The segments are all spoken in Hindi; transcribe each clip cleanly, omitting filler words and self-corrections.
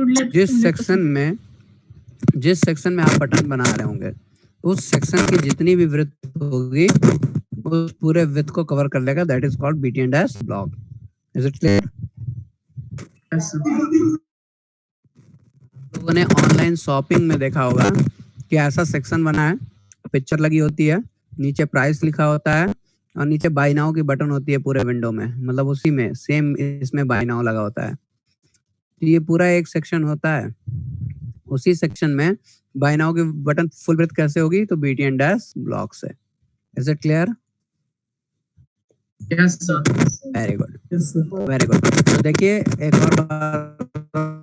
जिस सेक्शन में आप बटन बना रहे होंगे उस सेक्शन की जितनी भी विड्थ होगी उस पूरे विड्थ को कवर कर लेगा, that is called BTN dash block. Is it clear? लोगों ने ऑनलाइन शॉपिंग में देखा होगा कि ऐसा सेक्शन बना है, पिक्चर लगी होती है, नीचे प्राइस लिखा होता है और नीचे बाय नाउ की बटन होती है पूरे विंडो में, मतलब उसी में सेम इसमें बाय नाउ लगा होता है। तो ये पूरा एक सेक्शन होता है, उसी सेक्शन में बाय नाउ की बटन फुल ब्रेथ कैसे होगी? तो बीटीएन डैश ब्लॉक से। Is it clear? Yes sir. Very good, very good. तो देखिए एक और बात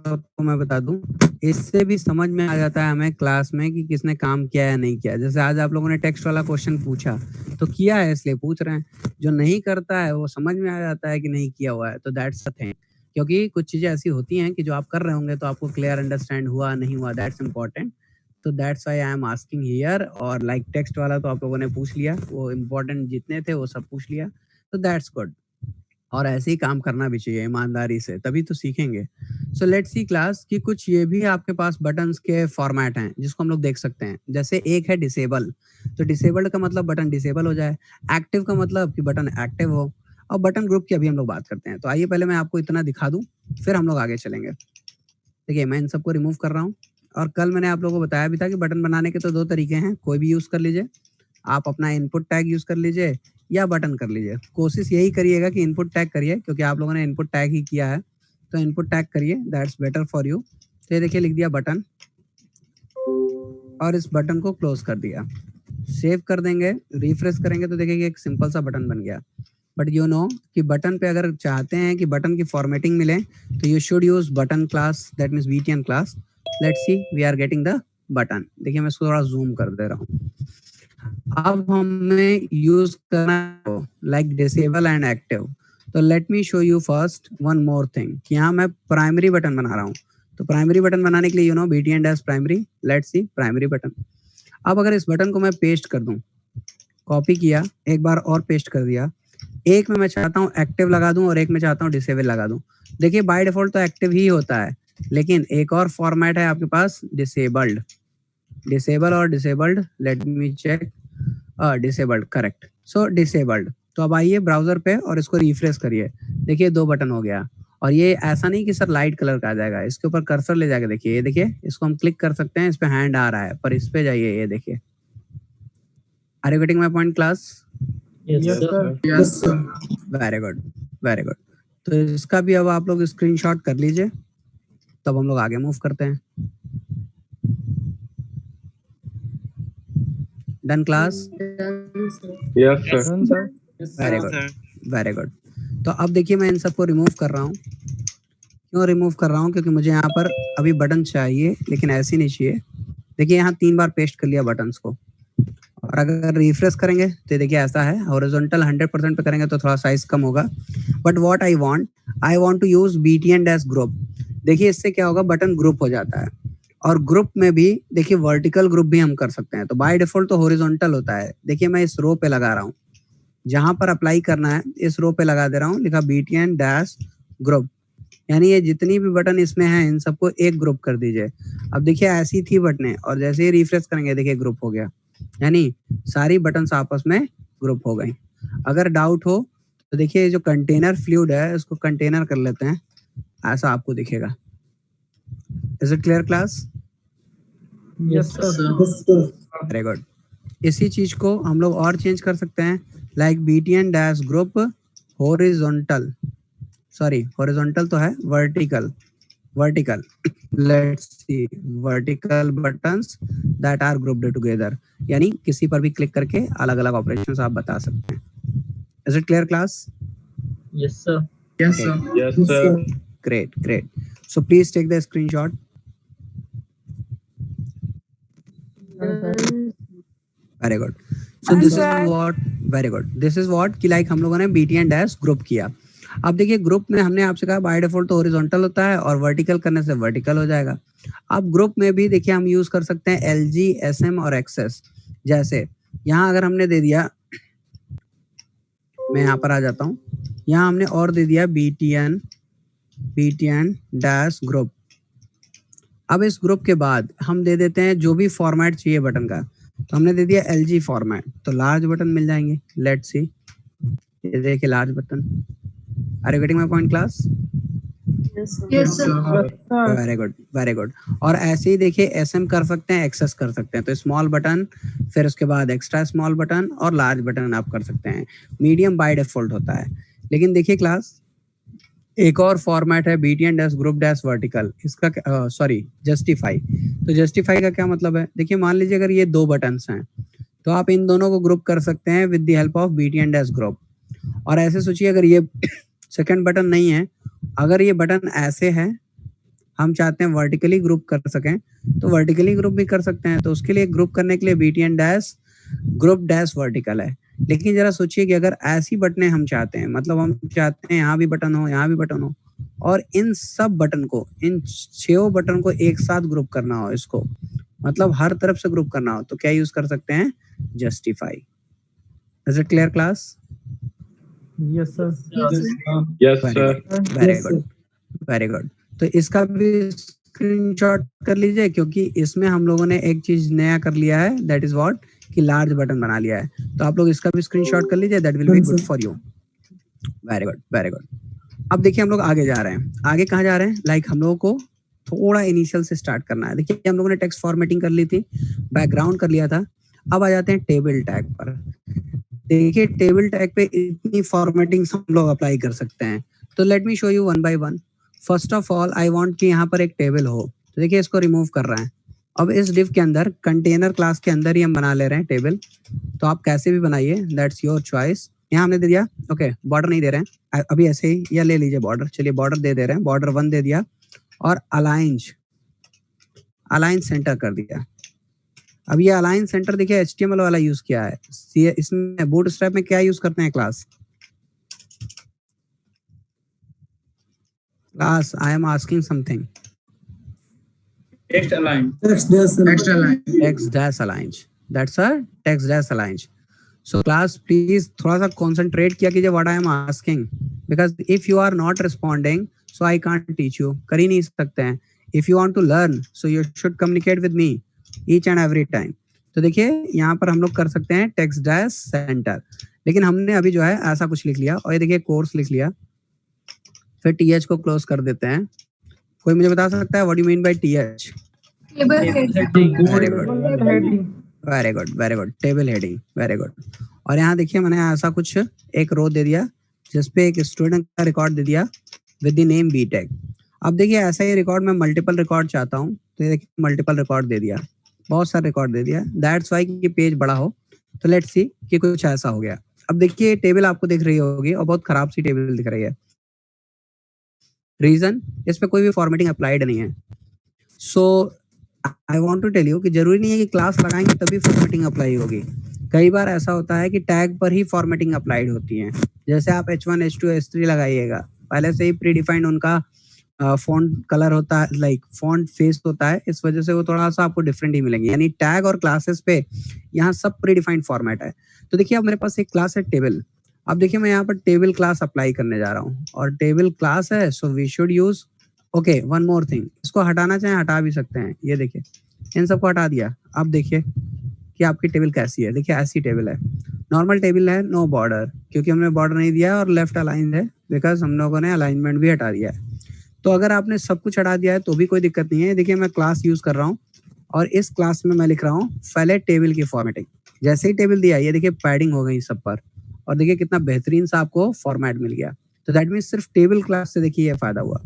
आपको मैं बता दूं, इससे भी समझ में आ जाता है हमें क्लास में कि किसने काम किया या नहीं किया। जैसे आज आप लोगों ने टेक्स्ट वाला क्वेश्चन पूछा तो किया है इसलिए पूछ रहे हैं, जो नहीं करता है वो समझ में आ जाता है कि नहीं किया हुआ है, तो दैट्स द थिंग। क्योंकि कुछ चीजें ऐसी होती हैं कि जो आप कर रहे होंगे तो आपको क्लियर अंडरस्टैंड हुआ नहीं हुआ, दैट्स इंपॉर्टेंट। तो that's why I am asking here. और लाइक टेक्स्ट वाला तो आप लोगों ने पूछ लिया, वो इम्पोर्टेंट जितने थे वो सब पूछ लिया, तो दैट्स गुड। और ऐसे ही काम करना भी चाहिए ईमानदारी से, तभी तो सीखेंगे। सो लेट्स सी क्लास कि कुछ ये भी आपके पास बटन्स के फॉर्मेट हैं जिसको हम लोग देख सकते हैं। जैसे एक है डिसेबल, तो डिसेबल्ड का मतलब बटन डिसेबल हो जाए, एक्टिव का मतलब कि बटन एक्टिव हो, और बटन ग्रुप की अभी हम लोग बात करते हैं। तो आइए पहले मैं आपको इतना दिखा दूं, फिर हम लोग आगे चलेंगे। देखिए मैं इन सबको रिमूव कर रहा हूँ। और कल मैंने आप लोगों को बताया भी था कि बटन बनाने के तो दो तरीके हैं, कोई भी यूज कर लीजिए, आप अपना इनपुट टैग यूज कर लीजिए या बटन कर लीजिए। कोशिश यही करिएगा कि इनपुट टैग करिए, क्योंकि आप लोगों ने इनपुट टैग ही किया है, तो इनपुट टैग करिए, दैट्स बेटर फॉर यू। तो ये देखिए लिख दिया बटन और इस बटन को क्लोज कर दिया, सेव कर देंगे, रिफ्रेश करेंगे तो देखिए एक सिंपल सा बटन बन गया। बट यू नो कि बटन पे अगर चाहते हैं कि बटन की फॉर्मेटिंग मिले तो you should use button class, that means BTN class. Let's see we are getting the button. देखिए मैं इसको थोड़ा जूम कर दे रहा हूँ। अब हमें यूज करना है लाइक डिसेबल एंड एक्टिव। तो let me show you first one more thing कि यहाँ मैं प्राइमरी बटन बना रहा हूँ। तो प्राइमरी बटन बनाने के लिए you know BTN dash primary, let's see primary button. अब अगर इस बटन को मैं पेस्ट कर दूं, कॉपी किया, एक बार और पेस्ट कर दिया, एक में मैं चाहता हूँ एक्टिव लगा दूं और एक में चाहता हूँ डिसेबल लगा दूं। देखिए बाय डिफॉल्ट तो एक्टिव ही होता है, लेकिन एक और फॉर्मेट है आपके पास डिसेबल्ड, डिसेबल और disabled. Let me check, disabled, correct. So disabled. तो अब आइए ब्राउजर पे और इसको रिफ्रेश करिए, देखिए दो बटन हो गया। और ये ऐसा नहीं कि सर लाइट कलर का आ जाएगा, इसके ऊपर कर्सर ले जाके देखिए, ये देखिए इसको हम क्लिक कर सकते हैं, इस पे हैंड आ रहा है, पर इस पे जाइए, ये देखिए। Are you getting my point class? Yes sir. Very good, very good. तो इसका भी अब आप लोग स्क्रीनशॉट कर लीजिए, तब हम लोग आगे मूव करते हैं। Done class? Yes sir. Very good, very good. तो अब देखिए मैं इन सबको रिमूव कर रहा हूँ। क्यों रिमूव कर रहा हूँ? क्योंकि मुझे यहाँ पर अभी बटन चाहिए, लेकिन ऐसे नहीं चाहिए। देखिए यहाँ 3 बार पेस्ट कर लिया बटन्स को, और अगर रिफ्रेश करेंगे तो देखिए ऐसा है, हॉरिजॉन्टल 100% पे करेंगे तो थोड़ा साइज कम होगा। But what I want to use BTN dash group. देखिए इससे क्या होगा, बटन ग्रुप हो जाता है, और ग्रुप में भी देखिए वर्टिकल ग्रुप भी हम कर सकते हैं। तो बाय डिफॉल्ट तो हॉरिजॉन्टल होता है। देखिए मैं इस रो पे लगा रहा हूँ, जहां पर अप्लाई करना है इस रो पे लगा दे रहा हूँ, लिखा बीटीएन डैश ग्रुप, यानी ये जितनी भी बटन इसमें हैं इन सबको एक ग्रुप कर दीजिए। अब देखिए ऐसी थी बटनें, और जैसे ही रिफ्रेश करेंगे देखिए ग्रुप हो गया, यानी सारी बटन्स आपस में ग्रुप हो गई। अगर डाउट हो तो देखिए जो कंटेनर फ्लूइड है इसको कंटेनर कर लेते हैं, ऐसा आपको दिखेगा। Is it clear class? Yes sir. Very good. इसी चीज को हम लोग और चेंज कर सकते हैं, like BTN dash group horizontal, sorry horizontal तो है, vertical, vertical. Let's see vertical buttons that are grouped together, यानी किसी पर भी क्लिक करके अलग अलग ऑपरेशंस आप बता सकते हैं। Is it clear class? Yes sir. Yes sir. Yes sir. Great, great. So please take the screenshot. Very good. So this is what, very good. This is what कि like हम लोगों ने BTN डैश ग्रुप किया। अब देखिए ग्रुप में हमने आपसे कहा बाय डिफॉल्ट तो हॉरिजॉन्टल होता है और वर्टिकल करने से वर्टिकल हो जाएगा। अब ग्रुप में भी देखिए हम यूज कर सकते हैं LG, SM और XS। जैसे यहाँ अगर हमने दे दिया, मैं यहाँ पर आ जाता हूँ, यहाँ हमने और दे दिया BTN डैश ग्रुप, अब इस ग्रुप के बाद हम दे देते हैं जो भी फॉर्मेट चाहिए बटन का, तो हमने दे दिया LG फॉर्मेट, तो लार्ज बटन मिल जाएंगे। लेट्स सी, ये देखिए large button. Are you getting my point class? Yes, sir. Very good, very good. और ऐसे ही देखिए SM कर सकते हैं, एक्सेस कर सकते हैं, तो स्मॉल बटन, फिर उसके बाद एक्स्ट्रा स्मॉल बटन और लार्ज बटन आप कर सकते हैं। मीडियम बाय डिफॉल्ट होता है। लेकिन देखिए क्लास, एक और फॉर्मेट है BTN dash group dash vertical, इसका सॉरी जस्टिफाई। तो जस्टिफाई का क्या मतलब है? देखिए मान लीजिए अगर ये 2 बटन्स हैं, तो आप इन दोनों को ग्रुप कर सकते हैं with the help of BTN dash group. और ऐसे सोचिए अगर ये सेकंड बटन नहीं है, अगर ये बटन ऐसे है, हम चाहते हैं वर्टिकली ग्रुप कर सकें, तो वर्टिकली ग्रुप भी कर सकते हैं। तो उसके लिए ग्रुप करने के लिए BTN dash group dash vertical है। लेकिन जरा सोचिए कि अगर ऐसी बटनें हम चाहते हैं, मतलब हम चाहते हैं यहाँ भी बटन हो, यहाँ भी बटन हो, और इन सब बटन को, इन 6 बटन को एक साथ ग्रुप करना हो, इसको मतलब हर तरफ से ग्रुप करना हो, तो क्या यूज कर सकते हैं? Justify. Is it clear class? Yes, sir. Yes, sir. Very good, very good. तो इसका भी स्क्रीनशॉट कर लीजिए, क्योंकि इसमें हम लोगों ने एक चीज नया कर लिया है, दैट इज व्हाट, कि लार्ज बटन बना लिया है। तो आप लोग इसका भी स्क्रीनशॉट कर लीजिए, that will be good for you. Very good, very good. अब देखिए हम लोग आगे जा रहे हैं। आगे कहाँ जा रहे हैं? लाइक हम लोगों को थोड़ा इनिशियल से स्टार्ट करना है। देखिए हम लोगों ने टेक्स्ट फॉर्मेटिंग कर ली थी, बैकग्राउंड कर लिया था। अब आ जाते हैं टेबल टैग पर। देखिए टेबल टैग पे इतनी फॉर्मेटिंग हम लोग अप्लाई कर सकते हैं। तो let me show you one by one. First of all I want कि यहाँ पर एक टेबल हो, तो देखिए इसको रिमूव कर रहे हैं। अब इस डिव के अंदर कंटेनर क्लास के अंदर ही हम बना ले रहे हैं टेबल। तो आप कैसे भी बनाइए, दैट्स योर चॉइस। यहाँ हमने दे दिया, ओके बॉर्डर नहीं दे रहे हैं अभी, ऐसे ही या ले लीजिए बॉर्डर। चलिए बॉर्डर दे रहे हैं, बॉर्डर 1 दे दिया और अलाइन सेंटर कर दिया। अब ये अलाइन सेंटर देखिए HTML वाला यूज किया है। इसमें बूटस्ट्रैप में क्या यूज करते हैं class? Class I am asking something. Text align. Text dash align. That's a text dash align. So class, please थोड़ा सा concentrate किया कीजिए what I am asking, because if you are not responding, so I can't teach you. कर ही नहीं सकते हैं. If you want to learn, so you should communicate with me each and every time. तो देखिए यहाँ पर हम लोग कर सकते हैं text dash center, लेकिन हमने अभी जो है ऐसा कुछ लिख लिया, और ये देखिए कोर्स लिख लिया, फिर TH को क्लोज कर देते हैं। कोई मुझे बता सकता है what do you mean by TH? Very good, very good. Table heading, very good. और यहाँ देखिए मैंने ऐसा कुछ एक रो दे दिया जिसपे एक स्टूडेंट का रिकॉर्ड दे दिया विद द नेम BTech। अब देखिए ऐसा ही रिकॉर्ड में मल्टीपल रिकॉर्ड चाहता हूँ, तो ये देखिए मल्टीपल रिकॉर्ड दे दिया, बहुत सारे रिकॉर्ड दे दिया। दैट्स वाई कि पेज बड़ा हो। तो लेट्स सी कि कुछ ऐसा हो गया। अब देखिए टेबल आपको दिख रही होगी और बहुत खराब सी टेबल दिख रही है। रीजन, इस पे कोई भी फॉर्मेटिंग अप्लाइड नहीं है। So I want to tell you कि जरूरी नहीं है कि क्लास लगाएंगे तभी फॉर्मेटिंग अप्लाई होगी। कई बार ऐसा होता है कि टैग पर ही फॉर्मेटिंग अप्लाइड होती है। जैसे आप H1, H2, H3 लगाइएगा, पहले से ही प्रीडिफाइंड उनका फॉन्ट कलर होता है, लाइक फॉन्ट फेस होता है, इस वजह से वो थोड़ा सा आपको डिफरेंट ही मिलेंगे। यानी टैग और क्लासेस पे यहाँ सब प्रीडिफाइंड फॉर्मेट है। तो देखिए अब मेरे पास एक क्लास है टेबल। अब देखिए मैं यहाँ पर टेबल क्लास अप्लाई करने जा रहा हूँ, और टेबल क्लास है, so we should use, okay one more thing, इसको हटाना चाहें हटा भी सकते हैं। ये देखिए इन सबको हटा दिया। अब देखिए कि आपकी टेबल कैसी है। देखिए ऐसी टेबल है, नॉर्मल टेबल है, नो बॉर्डर, क्योंकि हमने बॉर्डर नहीं दिया, और लेफ्ट अलाइन है बिकॉज हम लोगों ने अलाइनमेंट भी हटा दिया है। तो अगर आपने सब कुछ हटा दिया है तो भी कोई दिक्कत नहीं है। देखिए मैं क्लास यूज कर रहा हूँ, और इस क्लास में मैं लिख रहा हूँ पहले टेबल की फॉर्मेटिंग। जैसे ही टेबल दिया, ये देखिए पैडिंग हो गई सब पर, और देखिए कितना बेहतरीन सा आपको फॉर्मेट मिल गया। तो दैट मीन्स सिर्फ टेबल क्लास से देखिए ये फायदा हुआ।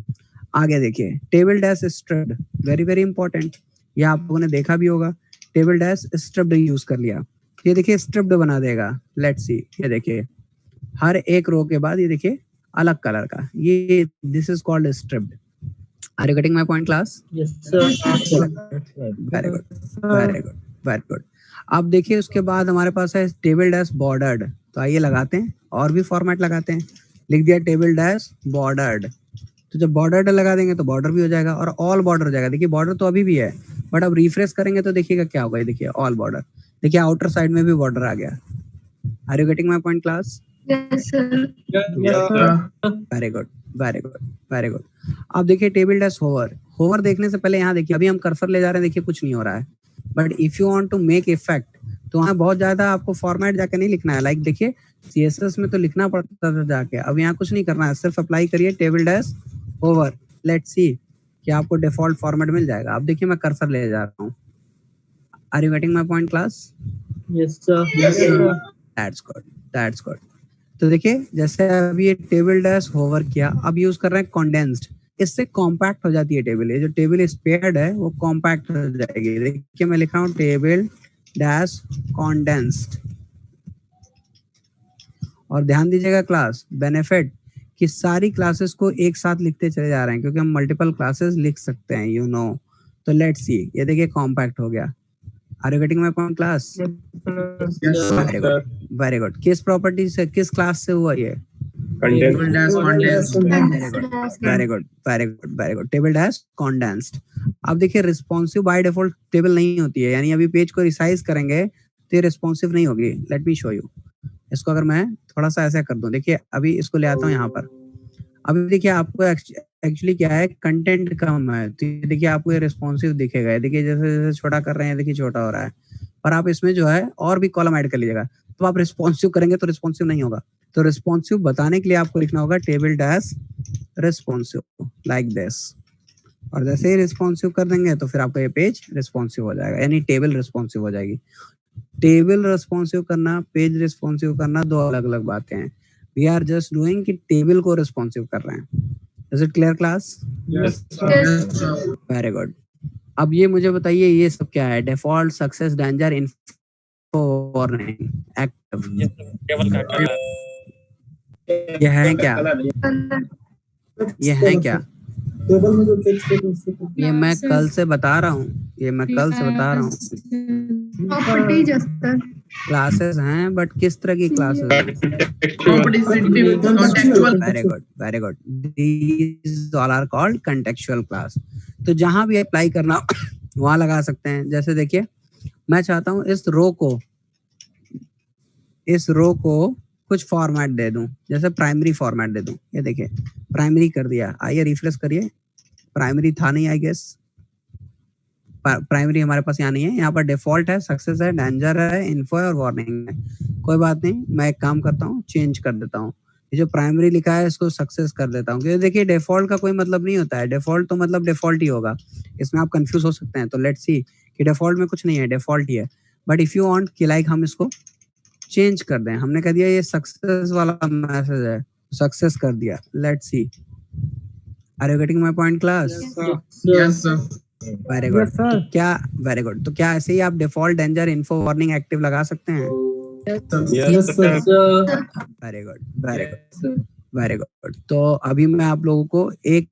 आगे देखिए table dash striped, very very important, ये आप लोगों ने देखा भी होगा। टेबल डैश स्ट्रिप्ड यूज कर लिया, ये देखिए स्ट्रिप्ड बना देगा। लेट्स सी, ये देखिए हर एक रो के बाद ये देखिए अलग कलर का, ये this is called striped. Are you getting my point class? Yes, sir. Very good, very good, very good. अब देखिए उसके बाद हमारे पास है टेबल डैश बॉर्डर्ड। तो आइए लगाते हैं और भी फॉर्मेट लगाते हैं। लिख दिया टेबल डैश बॉर्डर्ड। तो जब बॉर्डर लगा देंगे तो बॉर्डर भी हो जाएगा, और ऑल बॉर्डर हो जाएगा। देखिए बॉर्डर तो अभी भी है, बट अब रिफ्रेश करेंगे तो देखिएगा क्या होगा। देखिए ऑल बॉर्डर, देखिए आउटर साइड में भी बॉर्डर आ गया। Are you getting my point class? Yes, sir. Yes, sir. Very good, very good, very good. अब देखिए टेबल डैश होवर, होवर देखने से पहले यहाँ देखिए, अभी हम कर्सर ले जा रहे हैं, देखिए कुछ नहीं हो रहा है, but if you want to make effect तो वहाँ बहुत ज्यादा आपको फॉर्मेट जाके नहीं लिखना है, लाइक देखिए CSS में तो लिखना पड़ता था जाके, अब यहाँ कुछ नहीं करना है, सिर्फ अप्लाई करिए table dash hover, let's see कि आपको डिफॉल्ट फॉर्मेट मिल जाएगा। अब देखिए मैं कर्सर ले जा रहा हूँ, are you getting my point class? Yes, sir. Yes, sir. That's good, that's good. तो देखिए जैसे अभी ये टेबल डैश होवर किया, अब यूज कर रहे हैं कॉन्डेंस्ड, इससे कॉम्पैक्ट हो जाती है टेबल, ये जो टेबल स्पेयर्ड है वो कॉम्पैक्ट हो जाएगी। देखिए मैं लिख रहा हूँ टेबल डैश कॉन्डेंस्ड, और ध्यान दीजिएगा क्लास बेनिफिट कि सारी क्लासेस को एक साथ लिखते चले जा रहे हैं, क्योंकि हम मल्टीपल क्लासेस लिख सकते हैं, यू नो। तो लेट्स सी, ये देखिए कॉम्पैक्ट हो गया। Are you getting my point class? Yes, very sir. Good, very good. किस प्रॉपर्टी से, किस क्लास से हुआ ये? Table dash condensed. Very good, very good, very good. Table dash condensed. अब देखिए रिस्पॉन्सिव बाय डिफॉल्ट टेबल नहीं होती है, यानी अभी पेज को रिसाइज करेंगे तो ये रिस्पॉन्सिव नहीं होगी। Let me show you. इसको अगर मैं थोड़ा सा ऐसा कर दूं, देखिए अभी इसको ले आता हूँ यहाँ पर, अभी देखिए आपको एक्चुअली क्या है, कंटेंट कम है, तो ये देखिए आपको ये रिस्पॉन्सिव दिखेगा, ये देखिए जैसे जैसे छोटा कर रहे हैं, देखिए छोटा हो रहा है, पर आप इसमें जो है और भी कॉलम ऐड कर लीजिएगा, तो आप रिस्पॉन्सिव करेंगे तो रिस्पॉन्सिव नहीं होगा। तो रिस्पॉन्सिव बताने के लिए आपको लिखना होगा table dash responsive like this, और जैसे ही रिस्पॉन्सिव कर देंगे तो फिर आपका ये पेज रिस्पॉन्सिव हो जाएगा, यानी टेबल रिस्पॉन्सिव हो जाएगी। टेबल रिस्पॉन्सिव करना, पेज रिस्पॉन्सिव करना दो अलग अलग बातें हैं। वी आर जस्ट डूइंग कि टेबल को रिस्पॉन्सिव कर रहे हैं। Is it clear class? Yes, sir. Very good. अब ये मुझे बताइए ये सब क्या है? Default, success, danger, info, warning, active, table का कलर, ये है क्या? ये है क्या? टेबल में जो टेक्स्ट है उसको ये मैं कल से बता रहा हूँ, ये मैं कल से बता रहा हूँ। क्लासेस हैं, बट किस तरह की क्लासेस हैं? Contextual. Very good, very good. These all are called contextual class। तो जहां भी अप्लाई करना वहां लगा सकते हैं। जैसे देखिए मैं चाहता हूं इस रो को कुछ फॉर्मेट दे दूं, जैसे प्राइमरी फॉर्मेट दे दूं। ये देखिए प्राइमरी कर दिया, आइए रिफ्रेश करिए। प्राइमरी था नहीं, आई गेस प्राइमरी हमारे पास यहाँ नहीं है, यहाँ पर डिफॉल्ट है, सक्सेस है, डेंजर है, इन्फो है और वार्निंग है। कोई बात नहीं, मैं एक काम करता हूँ, चेंज कर देता हूँ, ये जो प्राइमरी लिखा है इसको सक्सेस कर देता हूँ, क्योंकि देखिए डिफॉल्ट का कोई मतलब नहीं होता है, डिफॉल्ट तो मतलब डिफॉल्ट ही होगा, इसमें आप कंफ्यूज हो सकते हैं। तो लेट्स सी कि डिफॉल्ट में कुछ नहीं है, डिफॉल्ट ही है। बट इफ यू वांट कि लाइक हम इसको चेंज कर दें, हमने कह दिया ये सक्सेस वाला मैसेज है, सक्सेस कर दिया। Let's see, are you getting my point class? Yes, sir. Very good. तो क्या, वेरी गुड, तो क्या ऐसे ही आप default, danger, info, warning active लगा सकते हैं? Yes, sir. Very good, very good, very good. तो अभी मैं आप लोगों को एक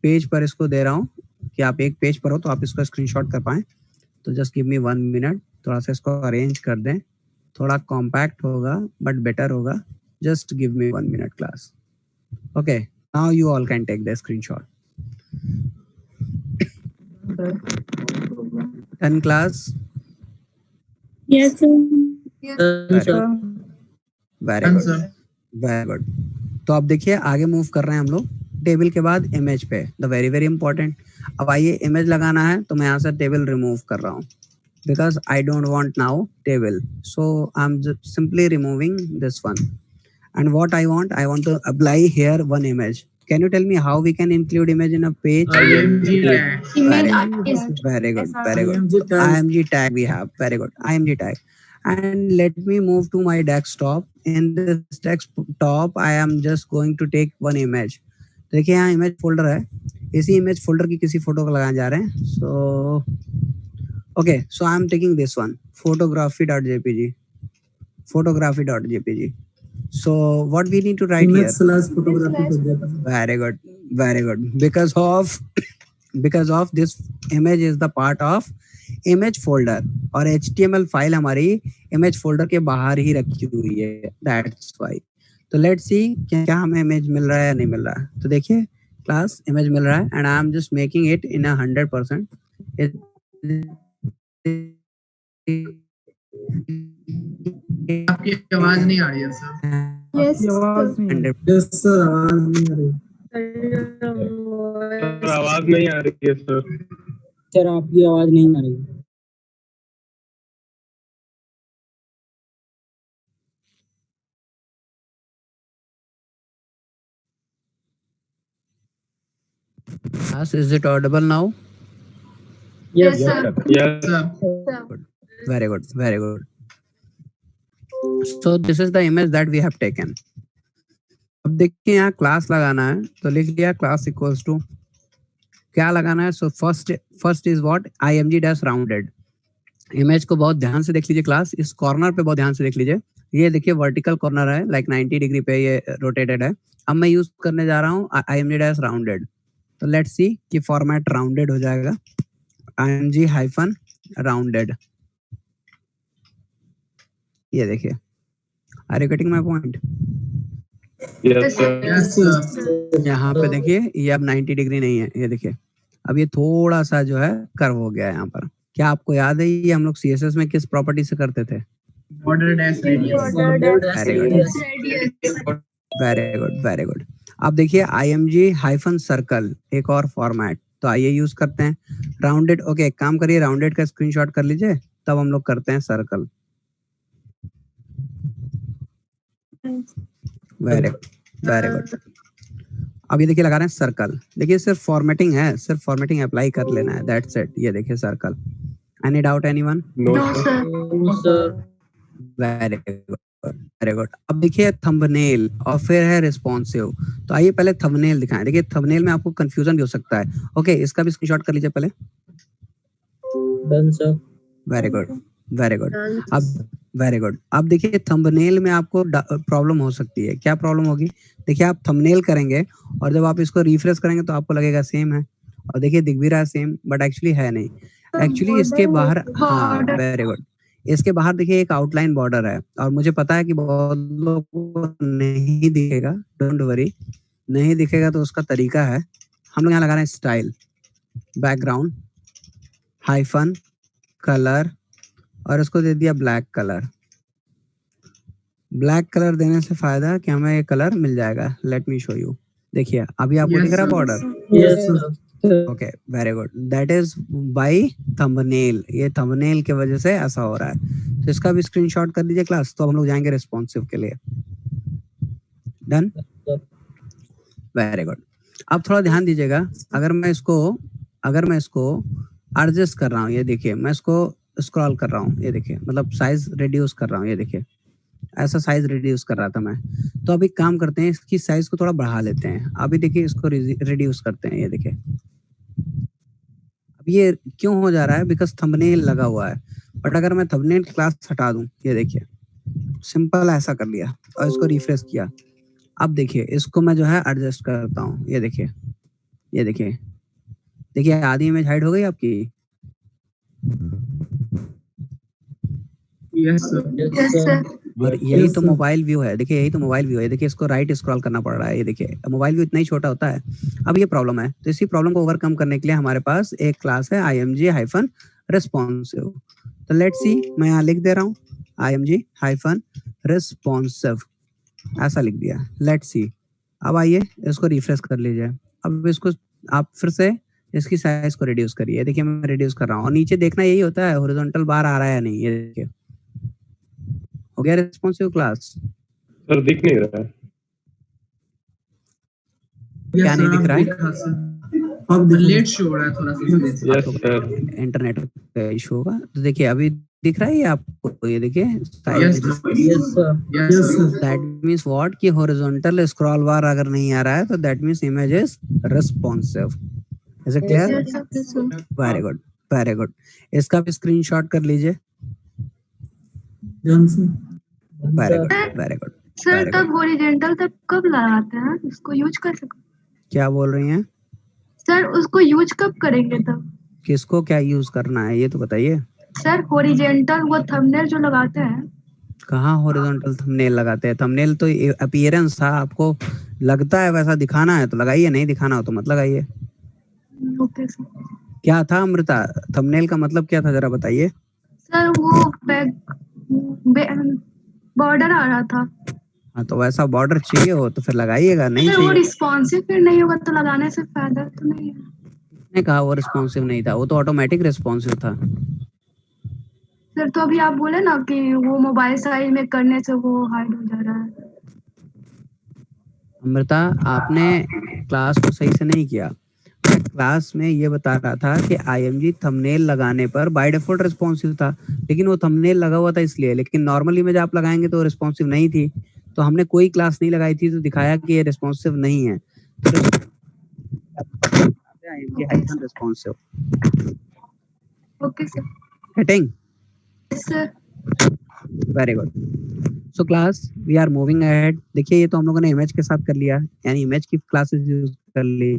पेज पर इसको दे रहा हूँ कि आप एक पेज पर हो तो आप इसको स्क्रीनशॉट कर पाएं। तो जस्ट गिव मी 1 मिनट, थोड़ा सा इसको अरेंज कर दें, थोड़ा कॉम्पैक्ट होगा बट बेटर होगा। Just give me 1 minute class. Okay, now you all can take the screenshot. Done class? Yes, sir. Very good, very good. तो अब देखिए आगे मूव कर रहे हैं हम लोग टेबल के बाद इमेज पे, द वेरी वेरी इंपॉर्टेंट। अब आइए इमेज लगाना है, तो मैं यहाँ से टेबल रिमूव कर रहा हूँ, because I don't want now table, so I am simply removing this one. And what I want to apply here one image. Can you tell me how we can include image in a page? IMG tag. Very good, very good. IMG tag we have. Very good. IMG tag. And let me move to my desktop. In this desktop, I am just going to take one image. देखिए यहाँ इमेज फोल्डर है, इसी इमेज फोल्डर की किसी फोटो को लगाने जा रहे हैं। So, okay, so I am taking this one, photography.jpg. Photography.jpg. So what we need to write here? Very good, very good. Because of this image is the part of image folder, और HTML फाइल हमारी image folder के बाहर ही रखी हुई है, that's why. तो let's see क्या हमें image मिल रहा है या नहीं मिल रहा है। तो देखिए क्लास image मिल रहा है and I am just making it in 100%. आपकी आवाज नहीं आ रही है sir. Yes, sir. Yes, sir. आवाज नहीं आ रही। सर आवाज नहीं आ रही है सर। सर आपकी आवाज नहीं आ रही। Yes, is it audible now? Yes, Yes, sir. Yes, sir. Very good, very good. So this is the image that we have taken. अब देखिए यहाँ क्लास लगाना है तो लिख लिया क्लास इक्वल्स टू क्या लगाना है. So first is what img dash rounded. Image को बहुत ध्यान से देख लीजिए क्लास. इस कॉर्नर पे बहुत ध्यान से देख लीजिए. ये देखिए वर्टिकल कॉर्नर है लाइक 90 डिग्री पे ये रोटेटेड है. अब मैं यूज करने जा रहा हूँ img डैश राउंडेड. तो लेट्स सी कि फॉर्मेट राउंडेड हो जाएगा. img hyphen rounded. ये देखिए. Are you getting my point? Yes, sir. Yes, sir. यहाँ पे देखिए ये अब 90 डिग्री नहीं है. ये देखिए अब ये थोड़ा सा जो है कर्व हो गया है यहाँ पर. क्या आपको याद है ये हम लोग CSS में किस प्रॉपर्टी से करते थे? Border dash radius. Very good very good. अब देखिए img हाइफन सर्कल एक और फॉर्मेट. तो आइए यूज करते हैं राउंडेड. ओके एक काम करिए राउंडेड का स्क्रीनशॉट कर लीजिए तब हम लोग करते हैं सर्कल. Very good. अब ये देखिए लगा रहे हैं सर्कल. देखिए सिर्फ फॉर्मेटिंग है. सिर्फ फॉर्मेटिंग अप्लाई कर लेना है. That's it. ये देखिए circle. Any doubt anyone? No, sir. No, sir. Very good very good. अब देखिए थंबनेल और फिर है रिस्पॉन्सिव. तो आइए पहले थंबनेल दिखाएं. देखिए थंबनेल में आपको कंफ्यूजन भी हो सकता है. ओके इसका भी स्क्रीनशॉट कर लीजिए पहले. Done, sir. Very good very good. अब वेरी गुड. अब देखिए थंबनेल में आपको प्रॉब्लम हो सकती है. क्या प्रॉब्लम होगी? देखिए आप थंबनेल करेंगे और जब आप इसको रिफ्रेश करेंगे तो आपको लगेगा सेम है. और देखिए दिख भी रहा है सेम बट एक्चुअली है नहीं. एक्चुअली इसके बाहर हाँ वेरी गुड. इसके बाहर देखिए एक आउटलाइन बॉर्डर है और मुझे पता है कि बहुत लोगों को नहीं दिखेगा. डोंट वरी नहीं दिखेगा तो उसका तरीका है. हम लोग यहाँ लगा रहे हैं स्टाइल बैकग्राउंड हाइफन कलर और इसको दे दिया ब्लैक कलर. ब्लैक कलर देने से फायदा है कि हमें ये कलर मिल जाएगा. Let me show you. देखिए अभी आपको Yes, दिख रहा है sir. Border. Yes, sir. Okay very good. That is by thumbnail. ये थंबनेल की वजह से ऐसा हो रहा है. तो इसका भी स्क्रीनशॉट कर दीजिए क्लास. तो हम लोग जाएंगे रिस्पॉन्सिव के लिए. डन. Very good. अब थोड़ा ध्यान दीजिएगा. अगर मैं इसको एडजस्ट कर रहा हूँ. ये देखिए मैं इसको स्क्रॉल कर रहा हूँ. ये देखिए मतलब साइज रिड्यूस कर रहा हूँ. ये देखिए ऐसा साइज रिड्यूस कर रहा था मैं. तो अभी काम करते हैं इसकी साइज को थोड़ा बढ़ा लेते हैं. अभी देखिए इसको रिड्यूस करते हैं. ये देखिए अब ये क्यों हो जा रहा है? बिकॉज थंबनेल लगा हुआ है. बट अगर मैं थंबनेल क्लास हटा दूं. ये देखिए सिंपल ऐसा कर लिया और इसको रिफ्रेश किया. अब देखिए इसको मैं जो है एडजस्ट करता हूँ. ये देखिए देखिए आधी इमेज हाइड हो गई आपकी. Yes, sir. Yes, sir. और यही तो मोबाइल व्यू है. देखिए यही तो मोबाइल व्यू है. देखिए इसको राइट स्क्रॉल करना पड़ रहा है. ये देखिए मोबाइल व्यू इतना ही छोटा होता है. अब ये प्रॉब्लम है. तो इसी प्रॉब्लम को ओवरकम करने के लिए हमारे पास एक क्लास है img हाइफन रिस्पॉन्सिव. तो लेट्स सी मैं यहाँ लिख दे रहा हूँ img हाइफन रिस्पॉन्सिव. ऐसा लिख दिया. लेट्स सी. अब आइए इसको रिफ्रेश कर लीजिए. अब इसको आप फिर से इसकी साइज को रिड्यूस करिए. देखिए मैं रिड्यूस कर रहा हूँ और नीचे देखना यही होता है हॉरिजॉन्टल बार आ रहा है या नहीं. ये देखिए हो गया रिस्पॉन्सिव क्लास. सर दिख नहीं रहा है. क्या नहीं दिख रहा है? अब लेट शो हो रहा है थोड़ा सा. Yes, sir. इंटरनेट का इशू होगा. तो देखिए अभी दिख रहा है ये आपको. ये देखिए Yes, sir. Yes, sir. Yes, sir. That means what कि हॉरिजॉन्टल स्क्रॉल बार अगर नहीं आ रहा है तो that means image is responsive. Is it clear? Very good very good. इसका भी स्क्रीनशॉट कर लीजिए. Done, sir. Very good very good. Sir तब हॉरिजॉन्टल तब कब लगाते हैं? इसको यूज कर सकते? क्या बोल रही हैं? सर उसको यूज कब करेंगे तब? किसको क्या यूज करना है ये तो बताइए. सर हॉरिजॉन्टल वो थंबनेल जो लगाते हैं. कहाँ हॉरिजॉन्टल थंबनेल लगाते हैं? थंबनेल तो अपीयरेंस था. आपको लगता है वैसा दिखाना है तो लगाइए. नहीं दिखाना हो तो मत लगाइए. Okay sir. क्या था अमृता? थंबनेल का मतलब क्या था जरा बताइए. सर वो बॉर्डर आ रहा था. हाँ तो वैसा बॉर्डर चाहिए हो तो फिर लगाइएगा, नहीं फिर वो चाहिए रिस्पॉन्सिव फिर नहीं होगा तो लगाने से फायदा तो नहीं है। ने कहा वो रिस्पॉन्सिव नहीं था, वो तो ऑटोमेटिक रिस्पॉन्सिव था। फिर तो अभी आप बोले ना कि वो मोबाइल साइज में करने से वो हाइड हो जा रहा है। अमृता, आपने क्लास को सही से नहीं किया। मैं क्लास में ये बता रहा था कि आईएमजी थंबनेल लगाने पर बाय डिफॉल्ट रिस्पॉन्सिव था, लेकिन वो थंबनेल लगा हुआ था इसलिए, लेकिन नॉर्मल इमेज आप लगाएंगे तो रिस्पॉन्सिव नहीं थी। तो हमने कोई क्लास नहीं लगाई थी तो दिखाया कि ये रिस्पॉन्सिव नहीं है। तो IMG hyphen responsive okay sir. Heading sir very good. So class we are moving ahead. देखिए ये तो हम लोगों ने इमेज के साथ कर लिया, यानी इमेज की क्लासेस यूज कर ली।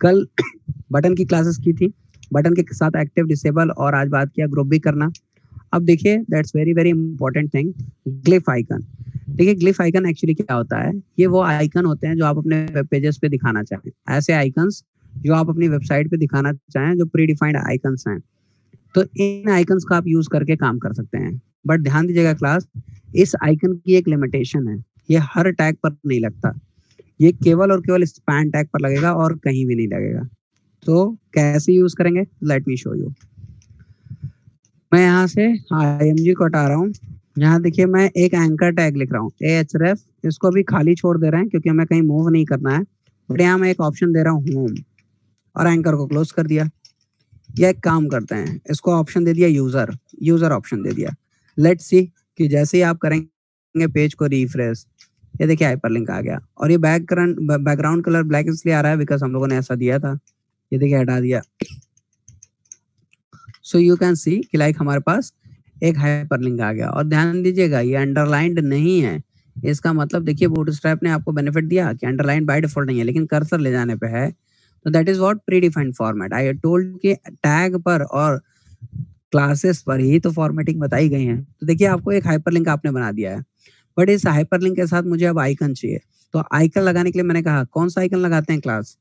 कल बटन की क्लासेस की थी, बटन के साथ एक्टिव डिसेबल, और आज बात किया ग्रुप भी करना। अब देखिए that's very very important thing, glyph icon. देखिए ग्लिफ आइकन एक्चुअली क्या होता है, ये वो आइकन होते हैं जो आप अपने वेब पेजेस पे दिखाना चाहें, ऐसे आइकन्स जो आप अपनी वेबसाइट पे दिखाना चाहें, जो प्री डिफाइंड आइकन्स हैं। तो इन आइकन्स का आप यूज करके काम कर सकते हैं। बट ध्यान दीजिएगा क्लास, इस आइकन की एक लिमिटेशन है, ये हर टैग पर नहीं लगता, ये केवल और केवल स्पैन टैग पर लगेगा और कहीं भी नहीं लगेगा। तो कैसे यूज करेंगे, लेट मी शो यू। मैं यहाँ से IMG को हटा रहा हूँ। यहाँ देखिए मैं एक एंकर टैग लिख रहा हूँ ahref, इसको भी खाली छोड़ दे रहे हैं क्योंकि हमें कहीं मूव नहीं करना है। बट यहाँ मैं एक ऑप्शन दे रहा हूँ होम, और एंकर को क्लोज कर दिया। या एक काम करते हैं, इसको ऑप्शन दे दिया यूजर ऑप्शन दे दिया। लेट्स सी कि जैसे ही आप करेंगे पेज को रिफ्रेश, ये देखिए हाइपरलिंक आ गया। और ये बैकग्राउंड कलर ब्लैक इसलिए आ रहा है बिकॉज हम लोगों ने ऐसा दिया था। ये देखिए हटा दिया। सो यू कैन सी कि लाइक हमारे पास एक हाइपरलिंक आ गया। और ध्यान दीजिएगा ये अंडरलाइंड नहीं है, इसका मतलब देखिए बूटस्ट्रैप ने आपको बेनिफिट दिया कि अंडरलाइन बाय डिफॉल्ट नहीं है, लेकिन कर्सर ले जाने पे है। तो that is what pre defined format. I told कि टैग पर और क्लासेस पर ही तो फॉर्मेटिंग बताई गई है। तो देखिए आपको एक हाइपरलिंक आपने बना दिया है, बट इस हाइपरलिंक के साथ मुझे अब आइकन चाहिए। तो आइकन लगाने के लिए मैंने कहा कौन सा आइकन लगाते हैं क्लास,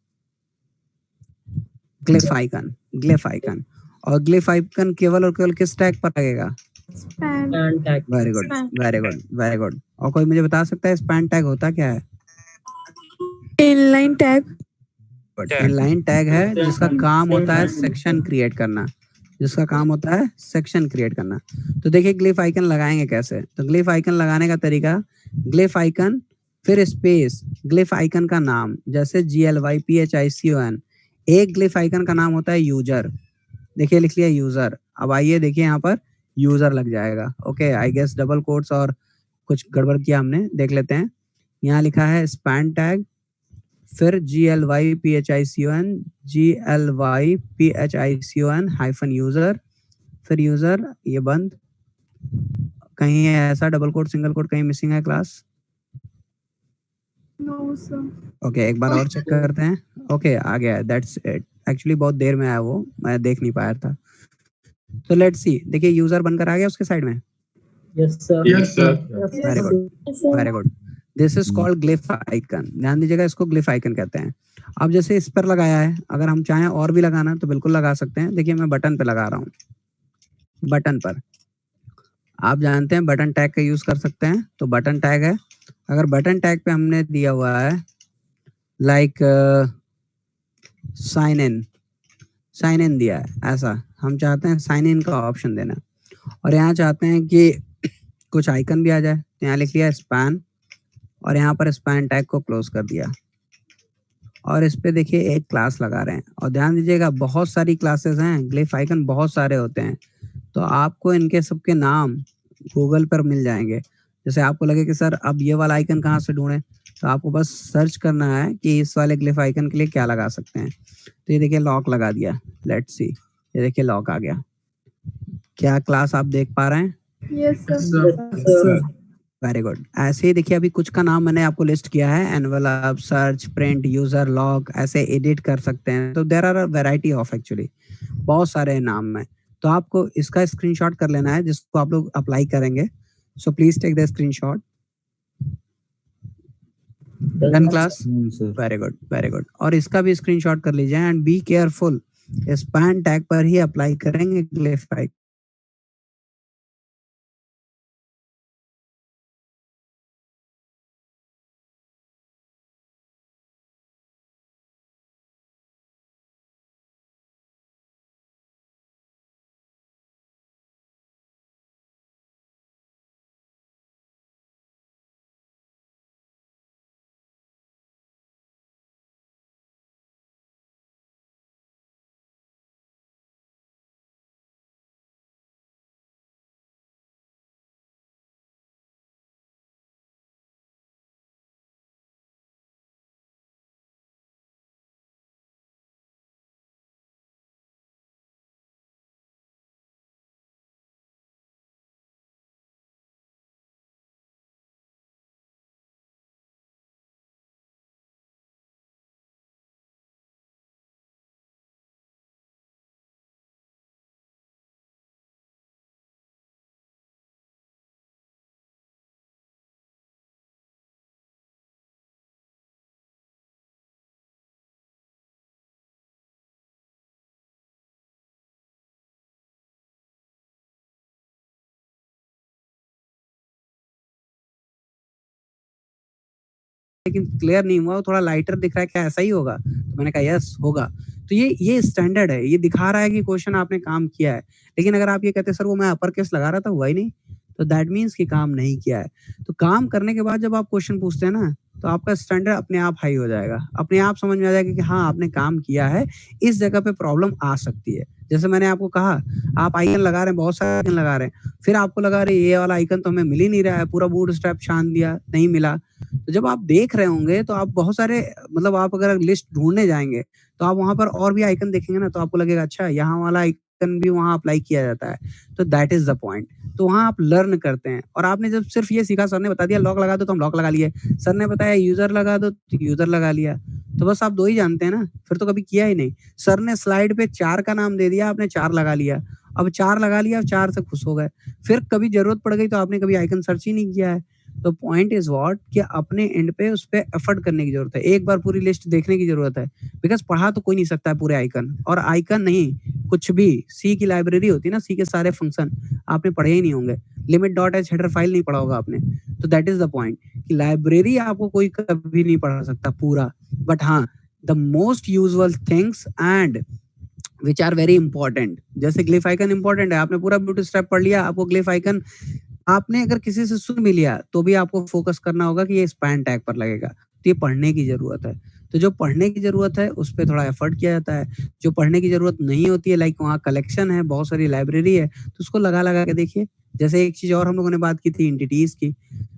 ग्लिफ आइकन। और ग्लिफ आइकन केवल और केवल किस टैग पर लगेगा, span tag. Very good very good very good. और कोई मुझे बता सकता है स्पैन टैग होता क्या है? Inline tag. इनलाइन टैग है जिसका काम होता है सेक्शन क्रिएट करना, जिसका काम होता है सेक्शन क्रिएट करना। तो देखिए ग्लिफ आइकन लगाएंगे कैसे। तो ग्लिफ आइकन लगाने का तरीका, ग्लिफ आइकन फिर स्पेस ग्लिफ आइकन का नाम, जैसे GLYPHICON। एक ग्लिफ आइकन का नाम होता है यूजर। देखिए लिख लिया यूजर। अब आइए देखिए यहाँ पर यूजर लग जाएगा। Okay I guess double quotes और कुछ गड़बड़ किया हमने, देख लेते हैं। यहाँ लिखा है स्पैन टैग, फिर GLYPHICON हाइफन यूजर, फिर यूजर, ये बंद। कहीं ऐसा डबल कोट सिंगल कोट कहीं मिसिंग है क्लास? No sir. ओके एक बार और चेक करते हैं। ओके आ गया, दैट्स इट। एक्चुअली बहुत देर में आया वो, मैं देख नहीं पाया था। तो लेट्स सी, देखिए यूजर बनकर आ गया उसके साइड में। Yes sir. Very good very good. This is called glyph icon. ध्यान दीजिएगा इसको ग्लिफ आइकन कहते हैं। अब जैसे इस पर लगाया है, अगर हम चाहें और भी लगाना तो बिल्कुल लगा सकते हैं। देखिए मैं बटन पे लगा रहा हूँ, बटन पर आप जानते हैं बटन टैग का यूज कर सकते हैं। तो बटन टैग है, अगर बटन टैग पे हमने दिया हुआ है लाइक साइन इन दिया है, ऐसा हम चाहते हैं साइन इन का ऑप्शन देना, और यहाँ चाहते हैं कि कुछ आइकन भी आ जाए। तो यहाँ लिख लिया स्पैन, और यहाँ पर स्पैन टैग को क्लोज कर दिया, और इस पे देखिए एक क्लास लगा रहे हैं। और ध्यान दीजिएगा बहुत सारी क्लासेस हैं, ग्लिफ आइकन बहुत सारे होते हैं, तो आपको इनके सबके नाम गूगल पर मिल जाएंगे। जैसे आपको लगे कि सर अब ये वाला आइकन कहाँ से ढूंढें, तो आपको बस सर्च करना है कि इस वाले ग्लिफ आइकन के लिए क्या लगा सकते हैं। तो ये देखिए लॉक लगा दिया, लेट्स सी, ये देखिए लॉक आ गया। क्या क्लास आप देख पा रहे हैं? Yes sir. Very good. ऐसे ही देखिए अभी कुछ का नाम मैंने आपको लिस्ट किया है, envelope, search, print, user, log, ऐसे एडिट कर सकते हैं। तो there are a variety of, actually बहुत सारे नाम हैं। तो आपको इसका स्क्रीनशॉट कर लेना है जिसको आप लोग अप्लाई करेंगे। So please take the screenshot. Done class, very good very good. और इसका भी स्क्रीनशॉट कर लीजिए and be careful, span tag पर ही अप्लाई करेंगे ग्लिफ लेकिन क्लियर नहीं हुआ, वो थोड़ा लाइटर दिख रहा है, क्या ऐसा ही होगा? तो मैंने कहा यस होगा। तो ये स्टैंडर्ड है, ये दिखा रहा है कि क्वेश्चन आपने काम किया है। लेकिन अगर आप ये कहते सर वो मैं अपर केस लगा रहा था, हुआ ही नहीं, तो दैट मीन्स कि काम नहीं किया है। तो काम करने के बाद जब आप क्वेश्चन पूछते हैं ना, तो आपका स्टैंडर्ड अपने आप हाई हो जाएगा, अपने आप समझ में आ जाएगा कि हाँ आपने काम किया है, इस जगह पे प्रॉब्लम आ सकती है। जैसे मैंने आपको कहा, आप आइकन लगा रहे हैं, बहुत सारे आइकन लगा रहे हैं, फिर आपको लगा रहे ये वाला आइकन तो हमें मिल ही नहीं रहा है, पूरा बूटस्ट्रैप छान दिया, नहीं मिला। तो जब आप देख रहे होंगे तो आप बहुत सारे, मतलब आप अगर लिस्ट ढूंढने जाएंगे तो आप वहां पर और भी आइकन देखेंगे ना, तो आपको लगेगा अच्छा यहाँ वाला आइकन भी वहां अप्लाई किया जाता है। तो दैट इज द पॉइंट। तो वहां आप लर्न करते हैं। और आपने जब सिर्फ ये सीखा, सर ने बता दिया लॉक लगा दो तो हम लॉक लगा लिए, सर ने बताया यूजर लगा दो तो यूजर लगा लिया, तो बस आप 2 ही जानते हैं ना, फिर तो कभी किया ही नहीं। सर ने स्लाइड पे 4 का नाम दे दिया, आपने 4 लगा लिया, अब 4 लगा लिया, 4 से खुश हो गए, फिर कभी जरूरत पड़ गई तो आपने कभी आइकन सर्च ही नहीं किया है। तो पॉइंट इज व्हाट कि अपने एंड पे उस पे एफर्ट करने की जरूरत है, एक बार पूरी लिस्ट देखने की जरूरत है, बिकॉज पढ़ा तो कोई नहीं सकता है पूरे आइकन, और आइकन नहीं कुछ भी, सी की लाइब्रेरी होती है ना, सी के सारे फंक्शन आपने पढ़े ही नहीं होंगे, limit.h हेडर फाइल नहीं पढ़ा होगा आपने। तो दैट इज द पॉइंट कि लाइब्रेरी आपको कोई कभी नहीं पढ़ा सकता पूरा, बट हाँ the most usual things and which are very important, जैसे ग्लिफ आइकन इंपॉर्टेंट है, आपने पूरा बूटस्ट्रैप पढ़ लिया, आपको ग्लिफ आइकन आपने अगर किसी से सुन भी लिया तो भी आपको फोकस करना होगा कि ये स्पैन टैग पर लगेगा, तो ये पढ़ने की जरूरत है। तो जो पढ़ने की जरूरत है उस पर थोड़ा एफर्ट किया जाता है, जो पढ़ने की जरूरत नहीं होती है, लाइक वहाँ कलेक्शन है, बहुत सारी लाइब्रेरी है, तो उसको लगा लगा के देखिए। जैसे एक चीज और हम लोगों ने बात की थी एंटिटीज की,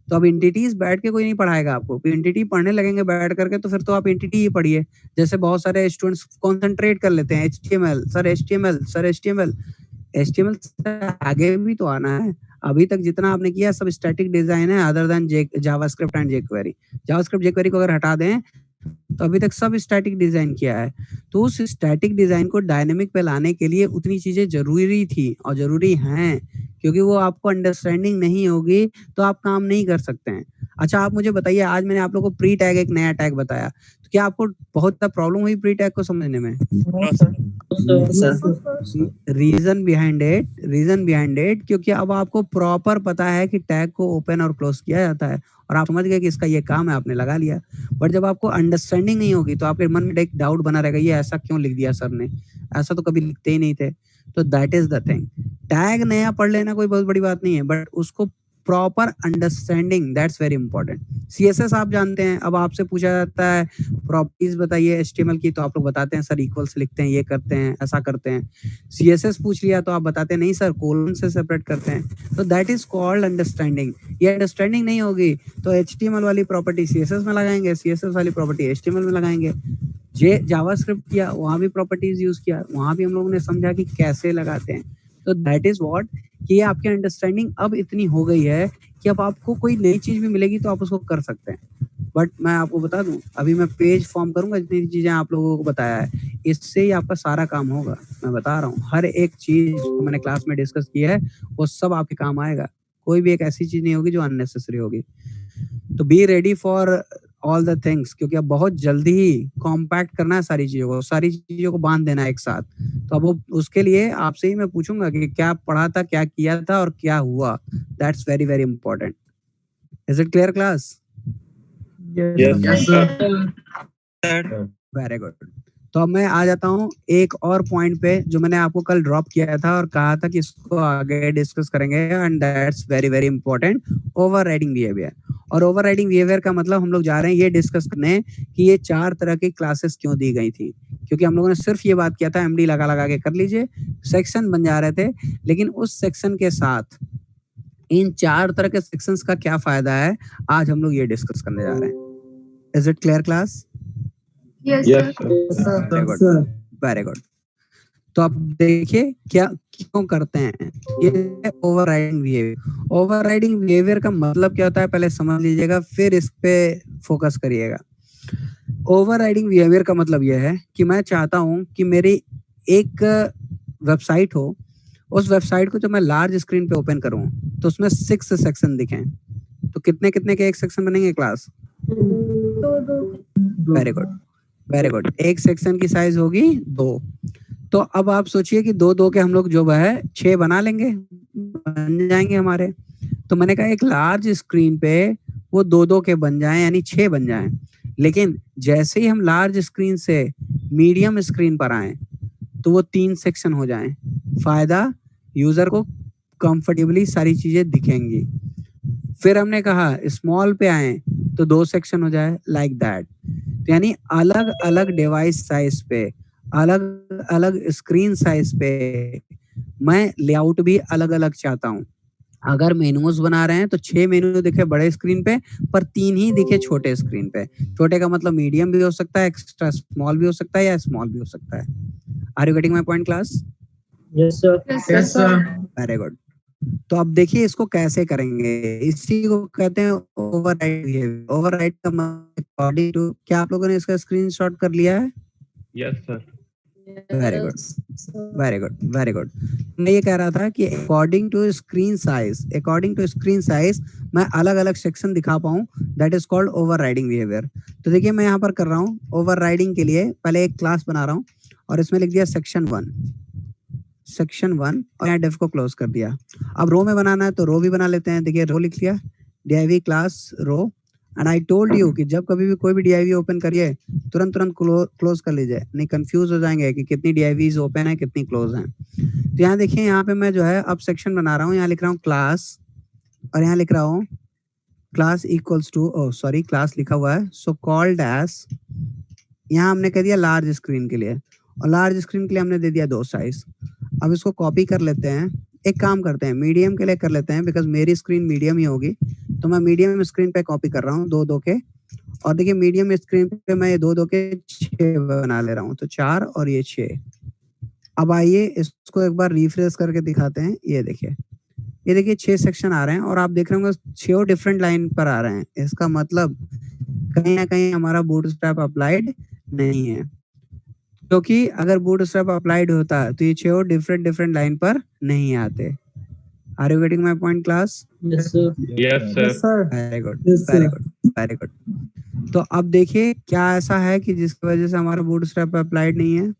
तो अब एंटिटीज बैठ के कोई नहीं पढ़ाएगा आपको, एंटिटी पढ़ने लगेंगे बैठ करके तो फिर तो आप एंटिटी ही पढ़िए। जैसे बहुत सारे स्टूडेंट्स कॉन्सेंट्रेट कर लेते हैं, HTML sir, HTML sir, HTML से आगे भी तो आना है। अभी तक जितना आपने किया सब स्टैटिक डिजाइन है, other than JavaScript and jQuery। JavaScript jQuery को अगर हटा दें तो अभी तक सब स्टैटिक डिजाइन किया है। तो उस स्टैटिक डिजाइन को डायनेमिक पे लाने के लिए उतनी चीजें जरूरी थी और जरूरी हैं, क्योंकि वो आपको अंडरस्टैंडिंग नहीं होगी तो आप काम नहीं कर सकते हैं। अच्छा आप मुझे बताइए, आज मैंने आप लोगों को प्री टैग एक नया टैग बताया, तो क्या आपको बहुत ज्यादा प्रॉब्लम हुई प्री टैग को समझने में? रीजन बिहाइंड इट क्योंकि अब आपको प्रॉपर पता है कि टैग को ओपन और क्लोज किया जाता है, और आप समझ गए कि इसका ये काम है, आपने लगा लिया। बट जब आपको अंडरस्टैंडिंग नहीं होगी तो आपके मन में एक डाउट बना रहेगा, ये ऐसा क्यों लिख दिया सर ने, ऐसा तो कभी लिखते ही नहीं थे। तो that is the thing. Tag नया पढ़ लेना कोई बहुत बड़ी बात नहीं है, बट उसको proper understanding, that's very important. CSS आप जानते हैं, अब आपसे पूछा जाता है प्रॉपर्टीज बताइए HTML की, तो आप लोग बताते हैं सर इक्वल से लिखते हैं, ये करते हैं, ऐसा करते हैं। CSS पूछ लिया तो आप बताते हैं नहीं सर कोलन से सेपरेट करते हैं। तो दैट इज कॉल्ड अंडरस्टैंडिंग। ये अंडरस्टैंडिंग नहीं होगी तो HTML वाली प्रॉपर्टी CSS में लगाएंगे, CSS वाली प्रॉपर्टी HTML में लगाएंगे। जावास्क्रिप्ट किया, वहां भी प्रॉपर्टीज यूज किया, वहां भी हम लोगों ने समझा कि कैसे लगाते हैं। तो दैट इज व्हाट कि आपकी अंडरस्टैंडिंग अब इतनी हो गई है कि अब आपको कोई नई चीज भी मिलेगी तो आप उसको कर सकते हैं। बट मैं आपको बता दूं, अभी मैं पेज फॉर्म करूंगा, जितनी चीजें आप लोगों को बताया है इससे ही आपका सारा काम होगा। मैं बता रहा हूँ, हर एक चीज जो मैंने क्लास में डिस्कस की है वो सब आपके काम आएगा, कोई भी एक ऐसी चीज नहीं होगी जो अननेसेसरी होगी। तो be ready for all the things, क्योंकि अब बहुत जल्दी ही कॉम्पैक्ट करना है सारी चीजों को बांध देना है एक साथ। तो अब वो उसके लिए आपसे ही मैं पूछूंगा कि क्या पढ़ा था, क्या किया था और क्या हुआ। That's very very important. Is it clear class? Yes, sir. Very good. तो अब मैं आ जाता हूँ एक और पॉइंट पे जो मैंने आपको कल ड्रॉप किया था और कहा था कि इसको आगे डिस्कस करेंगे, and that's very very important, overriding behaviour. और ओवरराइडिंग बिहेवियर का मतलब हम लोग जा रहे हैं ये डिस्कस करने कि ये 4 तरह की क्लासेस क्यों दी गई थी, क्योंकि हम लोगों ने सिर्फ ये बात किया था MD लगा लगा के कर लीजिए, सेक्शन बन जा रहे थे, लेकिन उस सेक्शन के साथ इन 4 तरह के सेक्शंस का क्या फायदा है, आज हम लोग ये डिस्कस करने जा रहे हैं। Is it clear class? Yes, sir. Very good. तो अब देखिए क्या क्यों करते हैं ये ओवरराइडिंग बिहेवियर। ओवरराइडिंग बिहेवियर का मतलब क्या होता है पहले समझ लीजिएगा, फिर इस पे फोकस करिएगा। ओवरराइडिंग बिहेवियर का मतलब यह है कि मैं चाहता हूं कि मेरी एक वेबसाइट हो, उस वेबसाइट को जब मैं लार्ज स्क्रीन पे ओपन करूं तो उसमें 6 सेक्शन दिखें। तो कितने कितने के एक सेक्शन बनेंगे class? Very good, very good. एक सेक्शन की साइज होगी 2। तो अब आप सोचिए कि 2 के हम लोग जो है 6 बना लेंगे, बन जाएंगे हमारे। तो मैंने कहा एक लार्ज स्क्रीन पे वो 2-2 के बन जाएं, यानी 6 बन जाएं। लेकिन जैसे ही हम लार्ज स्क्रीन से मीडियम स्क्रीन पर आए तो वो 3 सेक्शन हो जाएं। फायदा, यूजर को कंफर्टेबली सारी चीजें दिखेंगी। फिर हमने कहा स्मॉल पे आए तो 2 सेक्शन हो जाए, लाइक दैट। यानी अलग अलग डिवाइस साइज पे, अलग अलग स्क्रीन साइज पे मैं लेआउट भी अलग अलग चाहता हूँ। अगर मेनूज बना रहे हैं तो 6 मेनू दिखे बड़े स्क्रीन पे, पर 3 ही दिखे छोटे स्क्रीन पे। छोटे का मतलब मीडियम भी हो सकता है, एक्स्ट्रा स्मॉल भी हो सकता है, या स्मॉल भी हो सकता है। Are you getting my point class? Yes, sir. Yes, sir. Very good. तो अब देखिए इसको कैसे करेंगे। इसी को कहते हैं ओवरराइड बिहेवियर। ओवरराइड का मतलब अकॉर्डिंग टू, क्या आप लोगों ने इसका स्क्रीनशॉट कर लिया है? Yes sir. Very good, very good, very good. मैं ये कह रहा था कि अकॉर्डिंग टू स्क्रीन साइज मैं अलग अलग सेक्शन दिखा पाऊं, that is called overriding behaviour. तो देखिए मैं यहाँ पर कर रहा हूँ ओवरराइडिंग के लिए, पहले एक क्लास बना रहा हूँ और इसमें लिख दिया सेक्शन 1 और यहाँ डिफ को क्लोज कर दिया। अब रो में बनाना है तो रो भी बना लेते हैं। देखिए रो लिख लिया, div class row, and I told you कि जब कभी भी कोई भी div ओपन करिए तुरंत क्लोज कर लीजिए, नहीं कंफ्यूज हो जाएंगे कि कितनी divs ओपन है कितनी क्लोज हैं। तो यहाँ देखिए यहाँ पे मैं जो है अब सेक्शन बना रहा हूँ, यहाँ लिख रहा हूँ क्लास और यहाँ लिख रहा हूँ class equals to, sorry class लिखा हुआ है, सो कॉल्ड एज, यहाँ हमने कह दिया लार्ज स्क्रीन के लिए, और लार्ज स्क्रीन के लिए हमने दे दिया 2 साइज। अब इसको कॉपी कर लेते हैं, एक काम करते हैं मीडियम के लिए कर लेते हैं, बिकॉज मेरी स्क्रीन मीडियम ही होगी, तो मैं मीडियम स्क्रीन पे कॉपी कर रहा हूँ 2-2 के। और देखिए मीडियम स्क्रीन पे मैं ये 2-2 के 6 बना ले रहा हूँ, तो 4 और ये 6। अब आइए इसको एक बार रिफ्रेश करके दिखाते हैं। ये देखिए 6 सेक्शन आ रहे हैं और आप देख रहे होंगे 6 डिफरेंट लाइन पर आ रहे हैं। इसका मतलब कहीं ना कहीं हमारा बूटस्ट्रैप अप्लाइड नहीं है, क्योंकि अगर बूटस्ट्रैप अप्लाइड होता तो ये 6 डिफरेंट लाइन पर नहीं आते। Are you getting my point class? Yes, sir. Yes sir. Very good, Yes, sir. Very good, very good. तो अब देखिए क्या ऐसा है कि जिसकी वजह से हमारा बूटस्ट्रैप अप्लाइड नहीं है।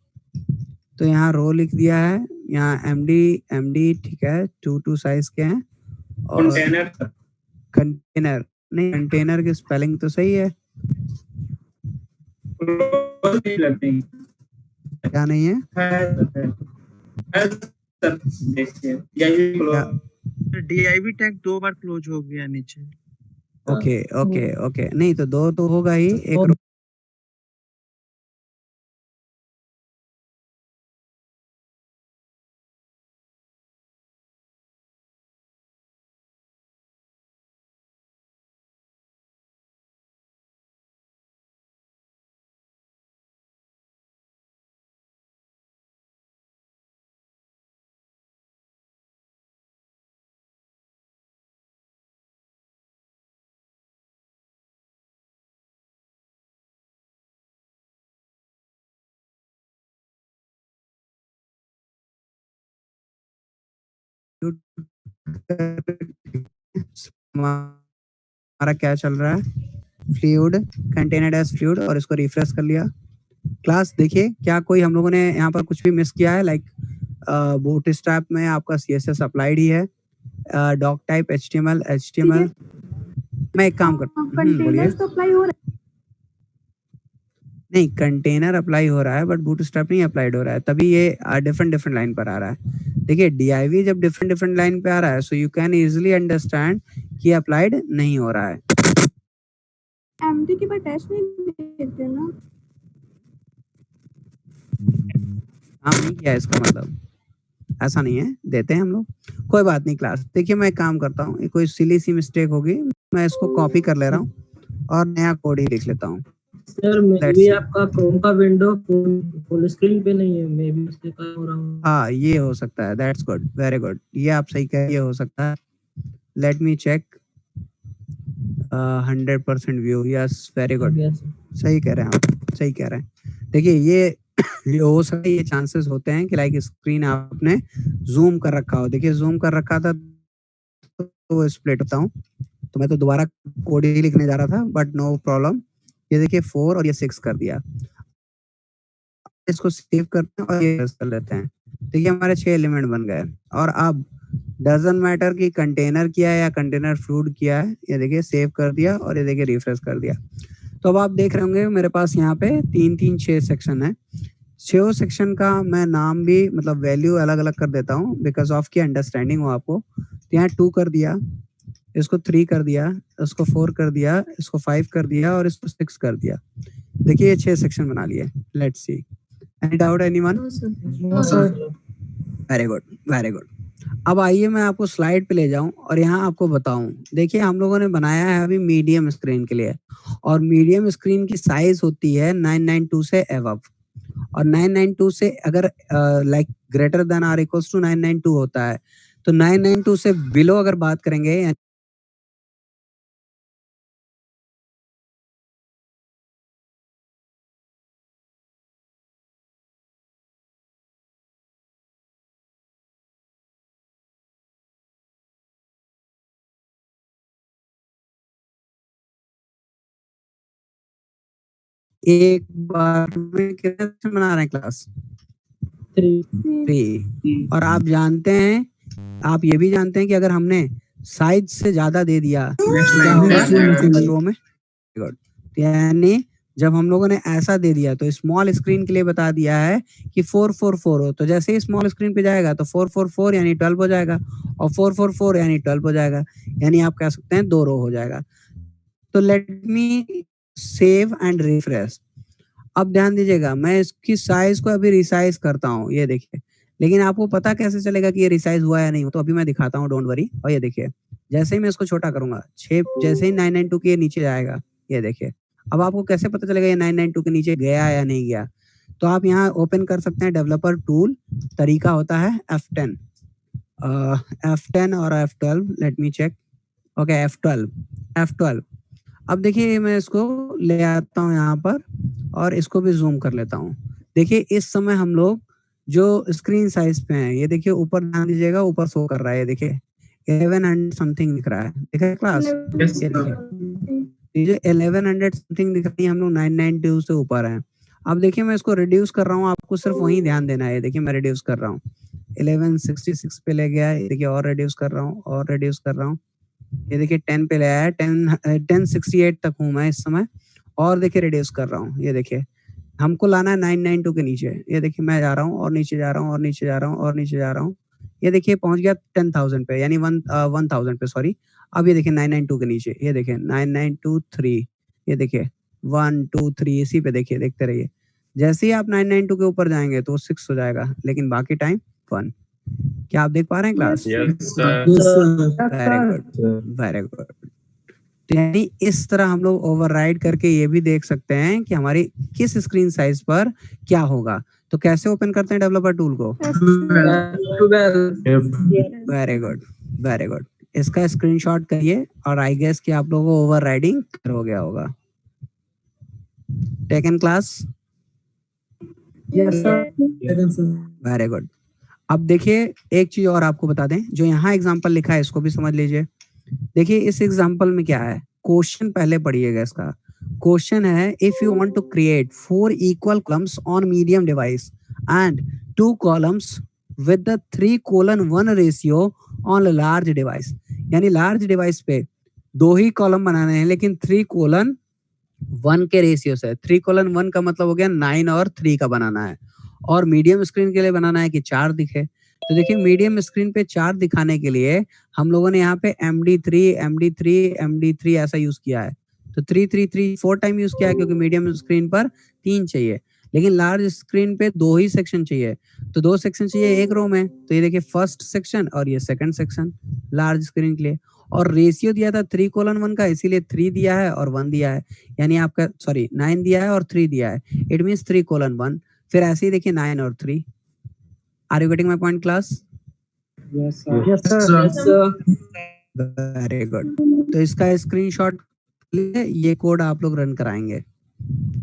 तो यहाँ रो लिख दिया है, यहाँ एमडी ठीक है, 2 साइज के हैं, और कंटेनर नहीं, कंटेनर की स्पेलिंग तो सही है, क्या नहीं है? div टैग 2 बार क्लोज हो गया नीचे। ओके नहीं तो 2 तो होगा ही, एक हमारा क्या चल रहा है, फ्लूइड कंटेनर एज फ्लूइड, और इसको रिफ्रेश कर लिया। क्लास देखिए क्या कोई हम लोगों ने यहाँ पर कुछ भी मिस किया है? लाइक बूटस्ट्रैप में आपका CSS अप्लाइड ही है, डॉक टाइप HTML। मैं एक काम करता हूँ, बोलिए। कंटेनर्स तो अप्लाई हो रहा है। नहीं, कंटेनर अप्लाई हो रहा है बट बूटस्ट्रैप नहीं अप्लाइड हो रहा है, तभी ये डिफरेंट लाइन पर आ रहा है। देखिए div जब डिफरेंट लाइन पे आ रहा है, so you can easily understand कि अप्लाइड नहीं हो रहा है। एमडी के बाद डैश नहीं देते ना, काम नहीं किया इसका मतलब ऐसा नहीं है, देते हैं हम लोग, कोई बात नहीं। क्लास देखिए मैं एक काम करता हूँ, ये कोई सिली सी मिस्टेक होगी, मैं इसको कॉपी कर ले रहा हूँ और नया कोड ही लिख लेता हूँ। सर मे भी आपका क्रोम का विंडो फुल स्क्रीन पे नहीं है, मे भी उसके कारण हो रहा है। हाँ ये हो सकता है, दैट्स गुड, वेरी गुड, ये आप सही कह रहे हैं, ये हो सकता है। Let me check, 100% view, yes very good, Yes, सही कह रहे हैं आप, सही कह रहे हैं। देखिए ये हो सकता है, ये चांसेस होते हैं कि लाइक स्क्रीन आपने जूम कर रखा हो। देखिए जूम कर रखा था तो स्प्लिट होता हूँ, तो मैं तो दोबारा कोड ही लिखने जा रहा था, बट नो प्रॉब्लम। ये देखिए 4 और ये 6 कर दिया, इसको सेव करते हैं और ये कर लेते हैं। देखिए हमारे 6 एलिमेंट बन गए। और अब डजंट मैटर कि कंटेनर किया है या कंटेनर फ्लूड किया है, ये देखिए सेव कर दिया और ये देखिए रिफ्रेश कर दिया। तो अब आप देख रहे होंगे मेरे पास यहाँ पे 6 सेक्शन है। 6 सेक्शन का मैं नाम भी मतलब वैल्यू अलग अलग कर देता हूँ बिकॉज ऑफ की अंडरस्टैंडिंग हो आपको। तो यहाँ 2 कर दिया, इसको 3 कर दिया, इसको 4 कर दिया, इसको 5 कर दिया और इसको 6 कर दिया। देखिए ये 6 सेक्शन बना लिए। Let's see, any doubt anyone? No sir. Very good, very good. अब आइए मैं आपको स्लाइड पे ले जाऊं और यहाँ आपको बताऊं। देखिए हम लोगों ने बनाया है अभी मीडियम स्क्रीन के लिए, और मीडियम स्क्रीन की साइज होती है 992 से अबव, और 992 से अगर like greater than or equals to 992 होता है, तो 992 से बिलो अगर बात करेंगे एक बार में कितने सेक्शन बना रहे हैं क्लास? 3। और आप जानते हैं, आप ये भी जानते हैं कि अगर हमने साइज से ज्यादा दे दिया रो में, यानी जब हम लोगों ने ऐसा दे दिया तो स्मॉल स्क्रीन के लिए बता दिया है कि 444 हो, तो जैसे ही स्मॉल स्क्रीन पे जाएगा तो 444 यानी 12 हो जाएगा, और 444 यानी 12 हो जाएगा, यानी आप कह सकते हैं 2 रो हो जाएगा। तो let me save and refresh. अब ध्यान दीजिएगा, मैं इसकी साइज को अभी रिसाइज करता हूँ, ये देखिए। लेकिन आपको पता कैसे चलेगा कि ये रिसाइज हुआ या नहीं, तो अभी मैं दिखाता हूँ, डोंट वरी। और ये देखिए जैसे ही मैं इसको छोटा करूंगा, 6 जैसे ही 992 के नीचे जाएगा, ये देखिए। अब आपको कैसे पता चलेगा ये 992 के नीचे गया या नहीं गया? तो आप यहाँ ओपन कर सकते हैं डेवलपर टूल, तरीका होता है F10 और F12। Let me check. Okay, F12। अब देखिए मैं इसको ले आता हूँ यहाँ पर और इसको भी जूम कर लेता हूँ। देखिए इस समय हम लोग जो स्क्रीन साइज पे हैं, ये देखिए ऊपर ध्यान दीजिएगा, ऊपर शो कर रहा है, ये देखिए 1100 समथिंग दिख रहा है, देखिए क्लास, ये देखिए 1100 समथिंग दिख रही है, हम लोग 992 से ऊपर हैं। अब देखिए मैं इसको रिड्यूस कर रहा हूँ, आपको सिर्फ वही ध्यान देना है। देखिए मैं रिड्यूस कर रहा हूँ, 1166 पे ले गया, ये देखिए और रिड्यूस कर रहा हूँ और रिड्यूस कर रहा हूँ, ये देखिए 10 पे ले आया, 1068 तक हूँ मैं इस समय, और देखिए रिड्यूस कर रहा हूँ। ये देखिए हमको लाना है 992 के नीचे, ये देखिए मैं जा रहा हूँ और नीचे जा रहा हूँ और नीचे जा रहा हूँ और नीचे जा रहा हूँ, ये देखिए पहुंच गया 10,000 पे, यानी 1000 पे, सॉरी। अब ये देखिए 992 के नीचे, ये देखिए 9923, ये देखिए 1 2 3, इसी पे देखिए, देखते रहिए। जैसे ही आप 992 के ऊपर जाएंगे तो 6 हो जाएगा, लेकिन बाकी टाइम 1। क्या आप देख पा रहे हैं class? Yes, sir. Very good, very good. तो यानी इस तरह हम लोग ओवरराइड करके ये भी देख सकते हैं कि हमारी किस स्क्रीन साइज पर क्या होगा। तो कैसे ओपन करते हैं डेवलपर टूल को? Very good, very good. इसका स्क्रीनशॉट करिए और आई गेस कि आप लोगों को ओवरराइडिंग हो गया होगा। Taken class? Very good. अब देखिए एक चीज और आपको बता दें, जो यहाँ एग्जाम्पल लिखा है इसको भी समझ लीजिए। देखिए इस एग्जाम्पल में क्या है, क्वेश्चन पहले पढ़िएगा। इसका क्वेश्चन है, if you want to create 4 equal columns on medium device and 2 columns with the 3:1 ratio on large device, यानी लार्ज डिवाइस पे 2 ही कॉलम बनाने हैं लेकिन 3:1 के रेशियो से। 3:1 का मतलब हो गया 9 और 3 का बनाना है, और मीडियम स्क्रीन के लिए बनाना है कि 4 दिखे। तो देखिए मीडियम स्क्रीन पे 4 दिखाने के लिए हम लोगों ने यहाँ पे MD3 ऐसा यूज किया है। तो 4 टाइम यूज किया है क्योंकि मीडियम स्क्रीन पर 3 चाहिए, लेकिन लार्ज स्क्रीन पे 2 ही सेक्शन चाहिए। तो 2 सेक्शन चाहिए एक रो में, तो ये देखिए फर्स्ट सेक्शन और ये सेकंड सेक्शन लार्ज स्क्रीन के लिए। और रेशियो दिया था 3:1 का, इसीलिए 3 दिया है और 1 दिया है, यानी आपका 9 दिया है और 3 दिया है, इट मीन्स 3:1। फिर ऐसे ही देखिए 9 और 3। Are you getting my point class? Yes sir. Very good. तो इसका स्क्रीनशॉट ये कोड आप लोग रन कराएंगे,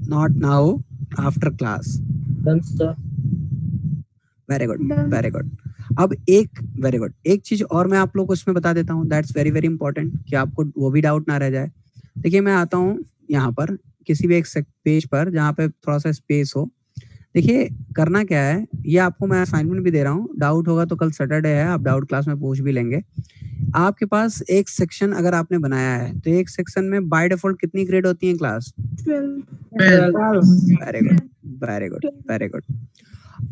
not now, after class. Done sir. Very good, very good. अब एक चीज और मैं आप लोग को इसमें बता देता हूँ, दैट्स वेरी वेरी इंपॉर्टेंट, कि आपको वो भी डाउट ना रह जाए। देखिए मैं आता हूँ यहाँ पर किसी भी एक पेज पर जहाँ पे थोड़ा सा स्पेस हो। देखिए करना क्या है, ये आपको मैं असाइनमेंट भी दे रहा हूँ, डाउट होगा तो कल सैटरडे है, आप डाउट क्लास में पूछ भी लेंगे। आपके पास एक सेक्शन अगर आपने बनाया है तो एक सेक्शन में बाय डिफॉल्ट कितनी ग्रेड होती है class? 12। Very good, very good, very good.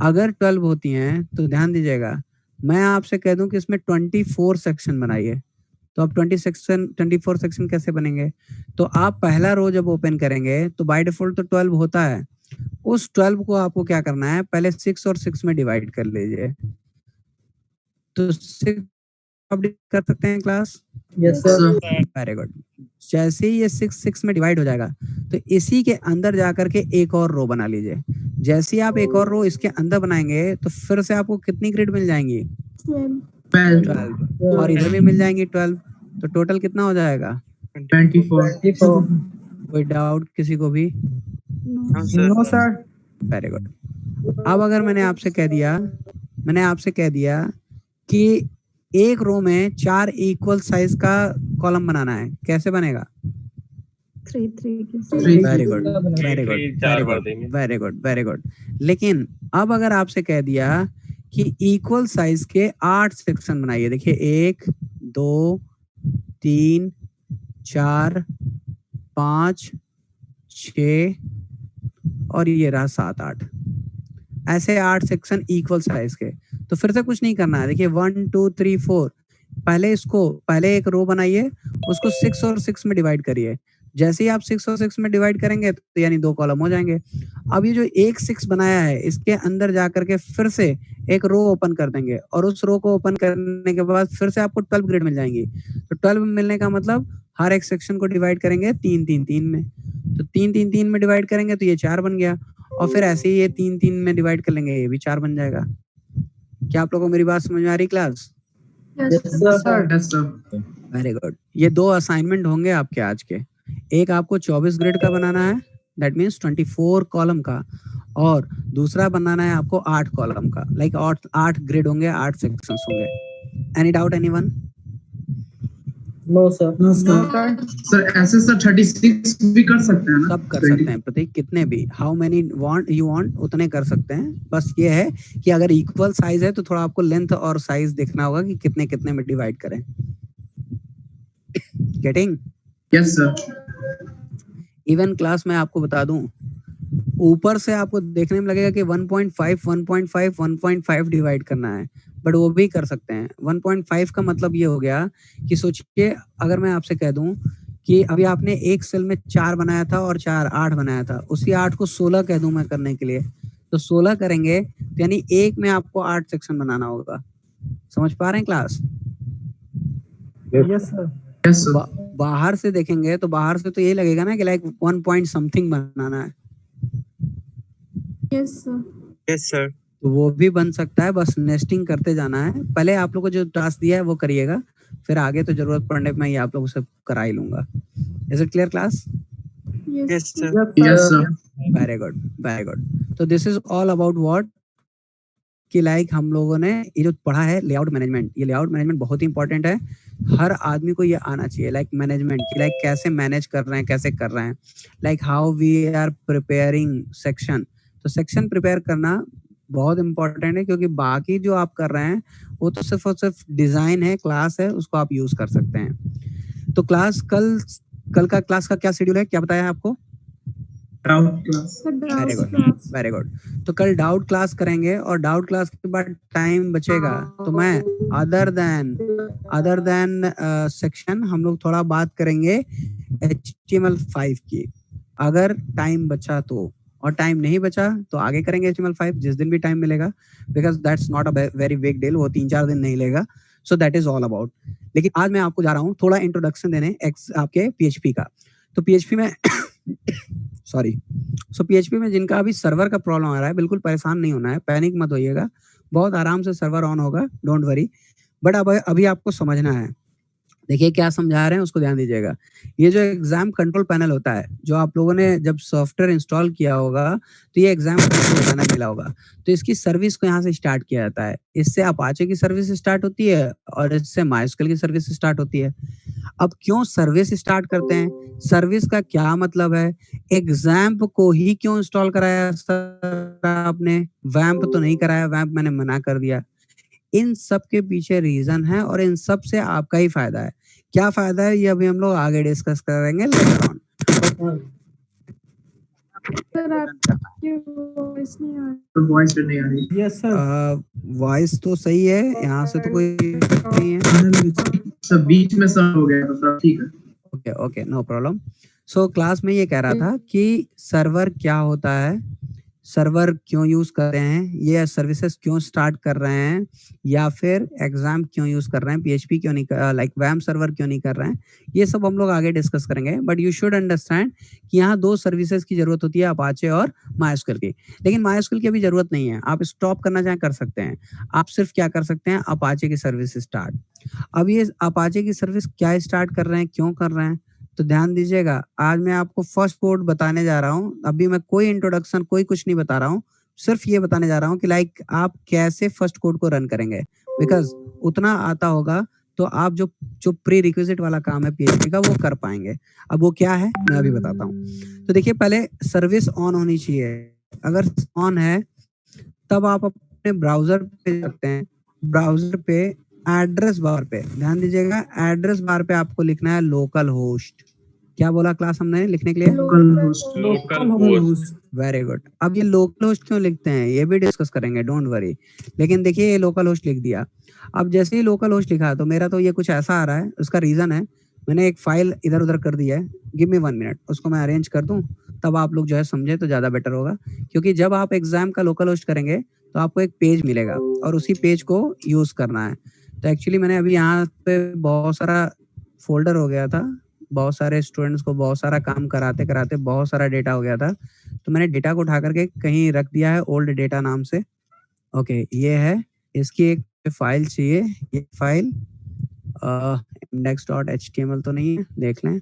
अगर 12 होती हैं तो ध्यान दीजिएगा, मैं आपसे कह दूं कि इसमें 24 सेक्शन बनाइए, तो अब 24 सेक्शन कैसे बनेंगे? तो आप पहला रो जब ओपन करेंगे तो बाय डिफॉल्ट तो 12 होता है, उस 12 को आपको क्या करना है, पहले 6 और 6 में डिवाइड कर लीजिए। तो 6 आप कर सकते हैं class? Yes sir. Very good. जैसे ही ये 6 में डिवाइड हो जाएगा तो इसी के अंदर जाकर के एक और रो बना लीजिए। जैसे ही आप एक और रो इसके अंदर बनाएंगे तो फिर से आपको कितनी ग्रेड मिल जाएंगी? 12। और इधर भी मिल जाएंगी 12, तो टोटल कितना हो जाएगा? 24। कोई डाउट किसी को भी? No sir. Very good. अब अगर मैंने आपसे कह दिया कि एक रो में 4 इक्वल साइज का कॉलम बनाना है, कैसे बनेगा? 3 very good, very good, very good, very good, very good. लेकिन अब अगर आपसे कह दिया कि इक्वल साइज के 8 सेक्शन बनाइए, देखिए 1 2 3 4 5 6 और ये रहा 7 8, ऐसे 8 सेक्शन इक्वल साइज के। तो फिर से कुछ नहीं करना है, देखिए 1 2 3 4, पहले एक रो बनाइए, उसको 6 और 6 में डिवाइड करिए। जैसे ही आप 6 और 6 में डिवाइड करेंगे तो यानी 2 कॉलम हो जाएंगे। अब ये जो एक 6 बनाया है इसके अंदर जाकर के फिर से एक रो ओपन कर देंगे, और उस रो को ओपन करने के बाद फिर से आपको 12 ग्रेड मिल जाएंगी। तो 12 मिलने का मतलब हर एक सेक्शन को डिवाइड करेंगे 3 3 3 में, तो 3 3 3 में डिवाइड करेंगे तो ये 4 बन गया, और फिर ऐसे ही ये 3 3 में डिवाइड कर लेंगे, ये भी 4 बन जाएगा। क्या आप लोगों को मेरी बात समझ में आ रही क्लास? Very good. ये 2 असाइनमेंट होंगे आपके आज के, एक आपको 24 ग्रेड का बनाना है, दैट मीन्स 24 कॉलम का, और दूसरा बनाना है आपको 8 कॉलम का, लाइक 8 ग्रेड होंगे, 8 सेक्शंस होंगे। Any doubt anyone? No sir. Sir ऐसे सर 36 भी कर सकते हैं ना? सब कर सकते हैं प्रतीक, कितने भी, हाउ मेनी यू वांट उतने कर सकते हैं। बस ये है कि अगर इक्वल साइज है तो थोड़ा आपको लेंथ और साइज देखना होगा कि कितने कितने में डिवाइड करें। Getting? Yes sir. Even class में आपको बता दूं, ऊपर से आपको देखने में लगेगा कि 1.5 1.5 1.5 डिवाइड करना है, बट वो भी कर सकते हैं। 1.5 का मतलब ये हो गया कि सोचिए अगर मैं आपसे कह दूं कि अभी आपने एक सेल में 4 बनाया था और 4 8 बनाया था, उसी 8 को 16 कह दूं मैं करने के लिए, तो 16 करेंगे तो यानी एक में आपको 8 सेक्शन बनाना होगा। समझ पा रहे हैं class? Yes sir. Yes sir. बाहर से देखेंगे तो बाहर से तो यही लगेगा ना कि लाइक 1 पॉइंट समथिंग बनाना है। Yes sir. Yes sir. तो वो भी बन सकता है, बस नेस्टिंग करते जाना है। पहले आप लोगों को जो टास्क दिया है वो करिएगा, फिर आगे तो जरूरत पड़ने पे मैं ये आप लोगों से करा ही लूंगा। Is it clear class? Yes sir. Yes sir. Very good, very good. तो this is all about what कि लाइक हम लोगों ने ये जो पढ़ा है लेआउट मैनेजमेंट, ये लेआउट मैनेजमेंट बहुत ही इंपॉर्टेंट है, हर आदमी को ये आना चाहिए। लाइक मैनेजमेंट की, लाइक कैसे मैनेज कर रहे हैं, कैसे कर रहे हैं, like how we are preparing section. तो सेक्शन प्रिपेयर करना बहुत इंपॉर्टेंट है, क्योंकि बाकी जो आप कर रहे हैं वो तो सिर्फ और सिर्फ डिजाइन है, क्लास है, उसको आप यूज कर सकते हैं। तो क्लास कल का क्लास का क्या शेड्यूल है, क्या बताया है आपको? Doubt class. Very good, very good. तो कल डाउट क्लास करेंगे, और डाउट क्लास के बाद टाइम बचेगा तो मैं अदर देन सेक्शन हम लोग थोड़ा बात करेंगे HTML5 की, अगर टाइम बचा तो, और टाइम नहीं बचा तो आगे करेंगे HTML5 जिस दिन भी टाइम मिलेगा, because that's not a very big deal, वो 3-4 दिन नहीं लेगा। So that is all about. लेकिन आज मैं आपको जा रहा हूँ थोड़ा इंट्रोडक्शन देने आपके PHP का। तो PHP में सॉरी, सो PHP में जिनका अभी सर्वर का प्रॉब्लम आ रहा है, बिल्कुल परेशान नहीं होना है, पैनिक मत होइएगा, बहुत आराम से सर्वर ऑन होगा, डोंट वरी। बट अब अभी आपको समझना है, देखिए क्या समझा रहे हैं उसको ध्यान दीजिएगा। ये जो एग्जाम कंट्रोल पैनल होता है, जो आप लोगों ने जब सॉफ्टवेयर इंस्टॉल किया होगा तो ये एग्जाम कंट्रोल पैनल मिला होगा। तो इसकी सर्विस को यहाँ से स्टार्ट किया जाता है। इससे अपाचे की सर्विस स्टार्ट होती है और इससे माइस्क्ल की सर्विस स्टार्ट होती है। अब क्यों सर्विस स्टार्ट करते हैं? सर्विस का क्या मतलब है? एग्जाम्प को ही क्यों इंस्टॉल कराया सर आपने? वैम्प तो नहीं कराया, वैम्प मैंने मना कर दिया। इन सब के पीछे रीजन है और इन सब से आपका ही फायदा है। क्या फायदा है ये अभी हम लोग आगे डिस्कस करेंगे लेटर ऑन। सर आपकी वॉइस नहीं आ रही। तो वॉइस नहीं आ रही। Yes sir. वॉइस तो सही है, यहाँ से तो कोई नहीं है। सब बीच में सब हो गया तो ठीक है। Okay okay, no problem. So class में ये कह रहा था कि सर्वर क्या होता है, सर्वर क्यों यूज कर रहे हैं, ये सर्विसेज क्यों स्टार्ट कर रहे हैं, या फिर एग्जाम क्यों यूज कर रहे हैं, पीएचपी क्यों नहीं लाइक वैम सर्वर क्यों नहीं कर रहे हैं, ये सब हम लोग आगे डिस्कस करेंगे। बट यू शुड अंडरस्टैंड कि यहाँ दो सर्विसेज की जरूरत होती है, अपाचे और माइस्क्ल की। लेकिन माइस्क्ल की अभी जरूरत नहीं है, आप स्टॉप करना चाहे कर सकते हैं। आप सिर्फ क्या कर सकते हैं, अपाचे की सर्विस स्टार्ट। अब ये अपाचे की सर्विस क्या स्टार्ट कर रहे हैं, क्यों कर रहे हैं, तो ध्यान दीजिएगा। आज मैं आपको फर्स्ट कोड बताने जा रहा हूँ। अभी मैं कोई इंट्रोडक्शन कोई कुछ नहीं बता रहा हूँ, सिर्फ ये बताने जा रहा हूँ कि लाइक आप कैसे फर्स्ट कोड को रन करेंगे। बिकॉज उतना आता होगा तो आप जो प्री रिक्विजिट वाला काम है पीएचपी का वो कर पाएंगे। अब वो क्या है मैं अभी बताता हूँ। तो देखिए पहले सर्विस ऑन होनी चाहिए। अगर ऑन है तब आप अपने ब्राउजर पे जाते हैं। ब्राउजर पे एड्रेस बार पे ध्यान दीजिएगा, एड्रेस बार पे आपको लिखना है लोकल होस्ट। क्या बोला क्लास हमने लिखने के लिए? Local host. Very good. अब ये लोकल होस्ट क्यों लिखते हैं ये भी डिस्कस करेंगे, डोंट वरी। लेकिन देखिए ये लोकल होस्ट लिख दिया। अब जैसे ही लोकल होस्ट लिखा तो मेरा तो ये कुछ ऐसा आ रहा है, उसका रीजन है मैंने एक फाइल इधर उधर कर दिया है। गिव मी 1 मिनट, उसको मैं अरेंज कर दूं तब आप लोग जो है समझे तो ज्यादा बेटर होगा। क्योंकि जब आप एग्जाम का लोकल होस्ट करेंगे तो आपको एक पेज मिलेगा और उसी पेज को यूज करना है। तो एक्चुअली मैंने अभी यहाँ पे बहुत सारा फोल्डर हो गया था, बहुत सारे स्टूडेंट्स को बहुत सारा काम कराते कराते बहुत सारा डेटा हो गया था, तो मैंने डेटा को उठा करके कहीं रख दिया है ओल्ड डेटा नाम से। ओके ये है, इसकी एक फाइल चाहिए। ये फाइल index.html तो नहीं है, देख लें।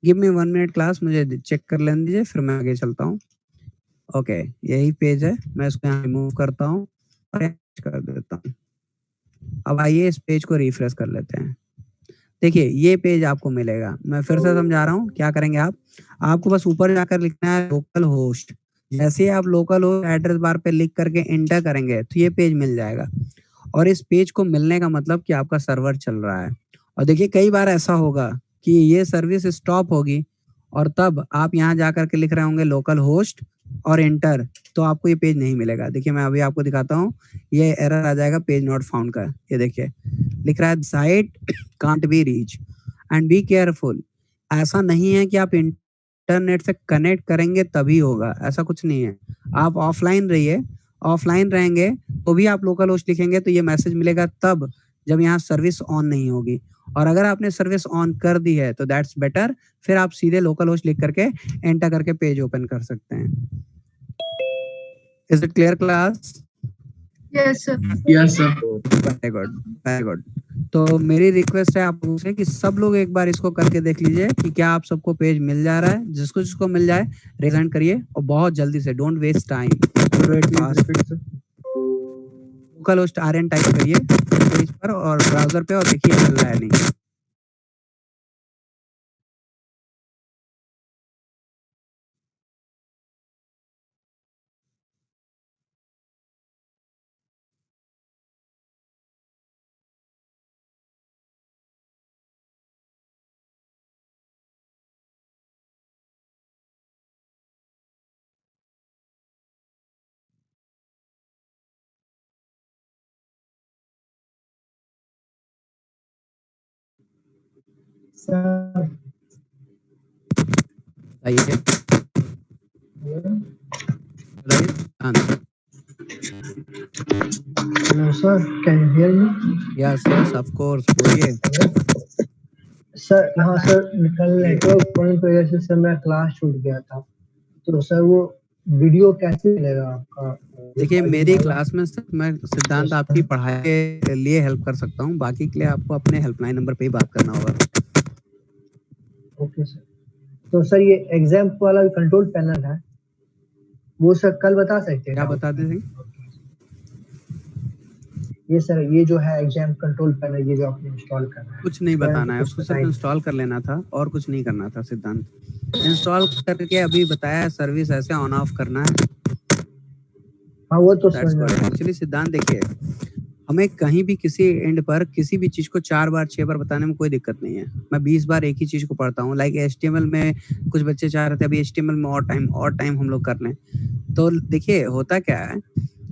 गिव मी 1 मिनट क्लास, मुझे चेक कर लेने दीजिए फिर मैं आगे चलता हूँ। ओके यही पेज है, मैं इसको यहाँ रिमूव करता हूँ और कर देता हूँ। अब आइए इस पेज को रिफ्रेश कर लेते हैं। देखिए ये पेज आपको मिलेगा। मैं फिर से समझा रहा हूँ, क्या करेंगे आपको बस ऊपर जाकर लिखना है लोकल होस्ट। जैसे ही आप लोकल होस्ट एड्रेस बार पे लिख करके एंटर करेंगे तो ये पेज मिल जाएगा। और इस पेज को मिलने का मतलब कि आपका सर्वर चल रहा है। और देखिए कई बार ऐसा होगा कि ये सर्विस स्टॉप होगी और तब आप यहाँ जा करके लिख रहे होंगे लोकल होस्ट और एंटर, तो आपको ये पेज नहीं मिलेगा। देखिए मैं अभी आपको दिखाता हूँ, ये एरर आ जाएगा पेज नॉट फाउंड का। ये देखिए लिख रहा है site can't be reach and be careful. ऐसा नहीं है कि आप इंटरनेट से कनेक्ट करेंगे तभी होगा, ऐसा कुछ नहीं है। आप ऑफलाइन रहिए, ऑफलाइन रहेंगे तो भी आप लोकल होस्ट लिखेंगे तो ये मैसेज मिलेगा तब जब यहाँ सर्विस ऑन नहीं होगी। और अगर आपने सर्विस ऑन कर दी है तो दैट्स बेटर, फिर आप सीधे लोकल होस्ट लिख करके एंटर करके पेज ओपन कर सकते हैं। Is it clear class? Yes sir. Yes sir. Very good very good. तो मेरी रिक्वेस्ट है आप लोगों से कि सब लोग एक बार इसको करके देख लीजिए कि क्या आप सबको पेज मिल जा रहा है। जिसको जिसको मिल जाए रेजेंट करिए और बहुत जल्दी से, don't waste time, do it fast. Local host RN type करिए पेज पर और ब्राउजर पे और देखिए चल रहा है नहीं। आइए hello sir, can you hear me? Yes yes of course, बोलिए। सर हाँ सर, कल नेटवर्क पॉइंट की वजह से सर मेरा क्लास छूट गया था, तो सर वो वीडियो कैसे मिलेगा आपका? देखिए मेरी क्लास में सिर्फ मैं सिद्धांत आपकी पढ़ाई के लिए हेल्प कर सकता हूँ, बाकी के लिए आपको अपने हेल्पलाइन नंबर पे ही बात करना होगा। Okay sir. तो सर ये एग्जाम वाला कंट्रोल पैनल है, वो सर कल बता सकते हैं? क्या बता दें? ये सर ये जो है एग्जाम कंट्रोल पैनल, ये जो आपने इंस्टॉल करना है, कुछ नहीं बताना है, उसको सिर्फ इंस्टॉल कर लेना था और कुछ नहीं करना था सिद्धांत। इंस्टॉल करके अभी बताया सर्विस ऐसे ऑन ऑफ करना है। हाँ वो तो समझ में आया। एक्चुअली सिद्धांत देखिए, हमें कहीं भी किसी एंड पर किसी भी चीज को 4 बार 6 बार बताने में कोई दिक्कत नहीं है। मैं 20 बार एक ही चीज को पढ़ता हूँ। लाइक HTML में कुछ बच्चे चाह रहे थे अभी HTML में और टाइम हम लोग कर लें। तो देखिए होता क्या है,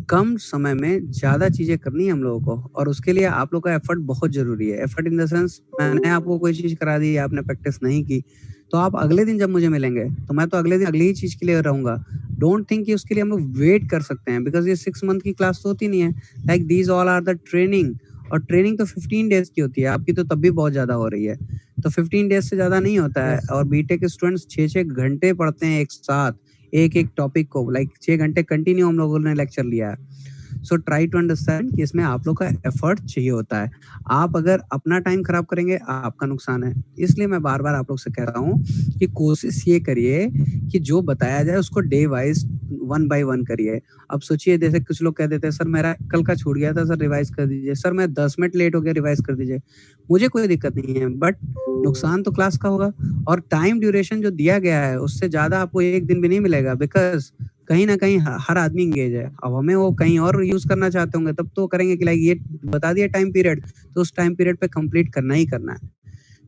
कम समय में ज्यादा चीजें करनी है हम लोगों को, और उसके लिए आप लोग का एफर्ट बहुत जरूरी है। एफर्ट इन द सेंस, मैंने आपको कोई चीज करा दी, आपने प्रैक्टिस नहीं की, तो आप अगले दिन जब मुझे मिलेंगे तो मैं तो अगले दिन अगली ही चीज के लिए रहूंगा। डोंट थिंक कि उसके लिए हम लोग वेट कर सकते हैं, बिकॉज ये 6 मंथ की क्लास तो होती नहीं है। Like these all are the training, और ट्रेनिंग तो 15 डेज की होती है, आपकी तो तब भी बहुत ज्यादा हो रही है, तो 15 डेज से ज्यादा नहीं होता है। और बीटेक स्टूडेंट्स 6-6 घंटे पढ़ते हैं एक साथ, एक टॉपिक को, लाइक 6 घंटे कंटिन्यू हम लोगों ने लेक्चर लिया है। सो ट्राई टू अंडरस्टैंड कि इसमें आप लोग का एफर्ट चाहिए होता है। आप अगर अपना टाइम खराब करेंगे आपका नुकसान है। इसलिए मैं बार बार आप लोग से कह रहा हूँ कि कोशिश ये करिए कि जो बताया जाए उसको डे वाइज 1 by 1 करिए। अब सोचिए, जैसे कुछ लोग कह देते हैं सर मेरा कल का छूट गया था सर, रिवाइज कर दीजिए। सर मैं 10 मिनट लेट हो गया, रिवाइज कर दीजिए। मुझे कोई दिक्कत नहीं है, बट नुकसान तो क्लास का होगा। और टाइम ड्यूरेशन जो दिया गया है उससे ज्यादा आपको एक दिन भी नहीं मिलेगा, बिकॉज कहीं ना कहीं हर आदमी इंगेज है। अब हमें वो कहीं और यूज करना चाहते होंगे तब तो करेंगे कि लाइक ये बता दिया टाइम पीरियड, तो उस टाइम पीरियड पे कंप्लीट करना ही करना है।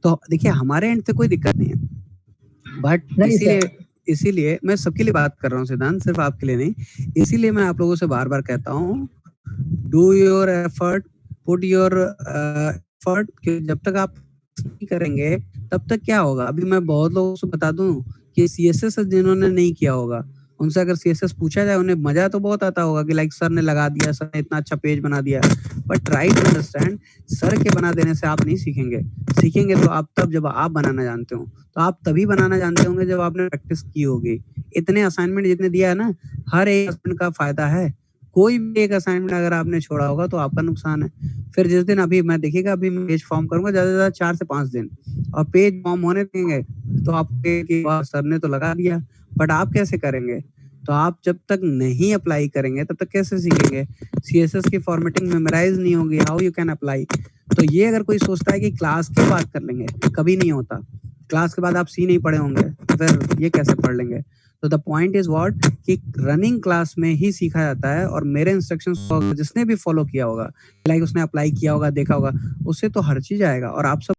तो देखिए हमारे एंड से कोई दिक्कत नहीं है, बट इसीलिए मैं सबके लिए बात कर रहा हूँ सिद्धांत, सिर्फ आपके लिए नहीं। इसीलिए मैं आप लोगों से बार बार कहता हूँ, do your effort, put your effort. जब तक आप नहीं करेंगे तब तक क्या होगा। अभी मैं बहुत लोगों से बता दूं कि CSS जिन्होंने नहीं किया होगा, उनसे अगर CSS पूछा जाए, उन्हें मजा तो बहुत आता होगा कि लाइक सर ने लगा दिया, सर ने इतना अच्छा पेज बना दिया। But try to understand, sir के बना देने से आप नहीं सीखेंगे। सीखेंगे तो आप तब जब आप बनाना जानते हो। तो आप तभी बनाना जानते होंगे जब आपने प्रैक्टिस की होगी। इतने असाइनमेंट जितने दिया है ना, हर एक असाइनमेंट का फायदा है। कोई भी एक असाइनमेंट अगर आपने छोड़ा होगा तो आपका नुकसान है। फिर जिस दिन अभी मैं देखिएगा, अभी मैं पेज फॉर्म करूंगा ज्यादा से ज्यादा 4 से 5 दिन, और पेज फॉर्म होने देंगे तो आपके सर ने तो लगा दिया, बट आप कैसे करेंगे? तो आप जब तक नहीं अप्लाई करेंगे तब तक कैसे सीखेंगे? CSS की फॉर्मेटिंग मेमोराइज नहीं होगी, हाउ यू कैन अप्लाई? तो ये अगर कोई सोचता है कि क्लास के बाद कर लेंगे, कभी नहीं होता। क्लास के बाद आप C नहीं पढ़े होंगे तो फिर ये कैसे पढ़ लेंगे? तो द पॉइंट इज व्हाट, कि रनिंग क्लास में ही सीखा जाता है। और मेरे इंस्ट्रक्शंस को जिसने भी फॉलो किया होगा, लाइक उसने अप्लाई किया होगा, देखा होगा, उससे तो हर चीज आएगा। और आप सब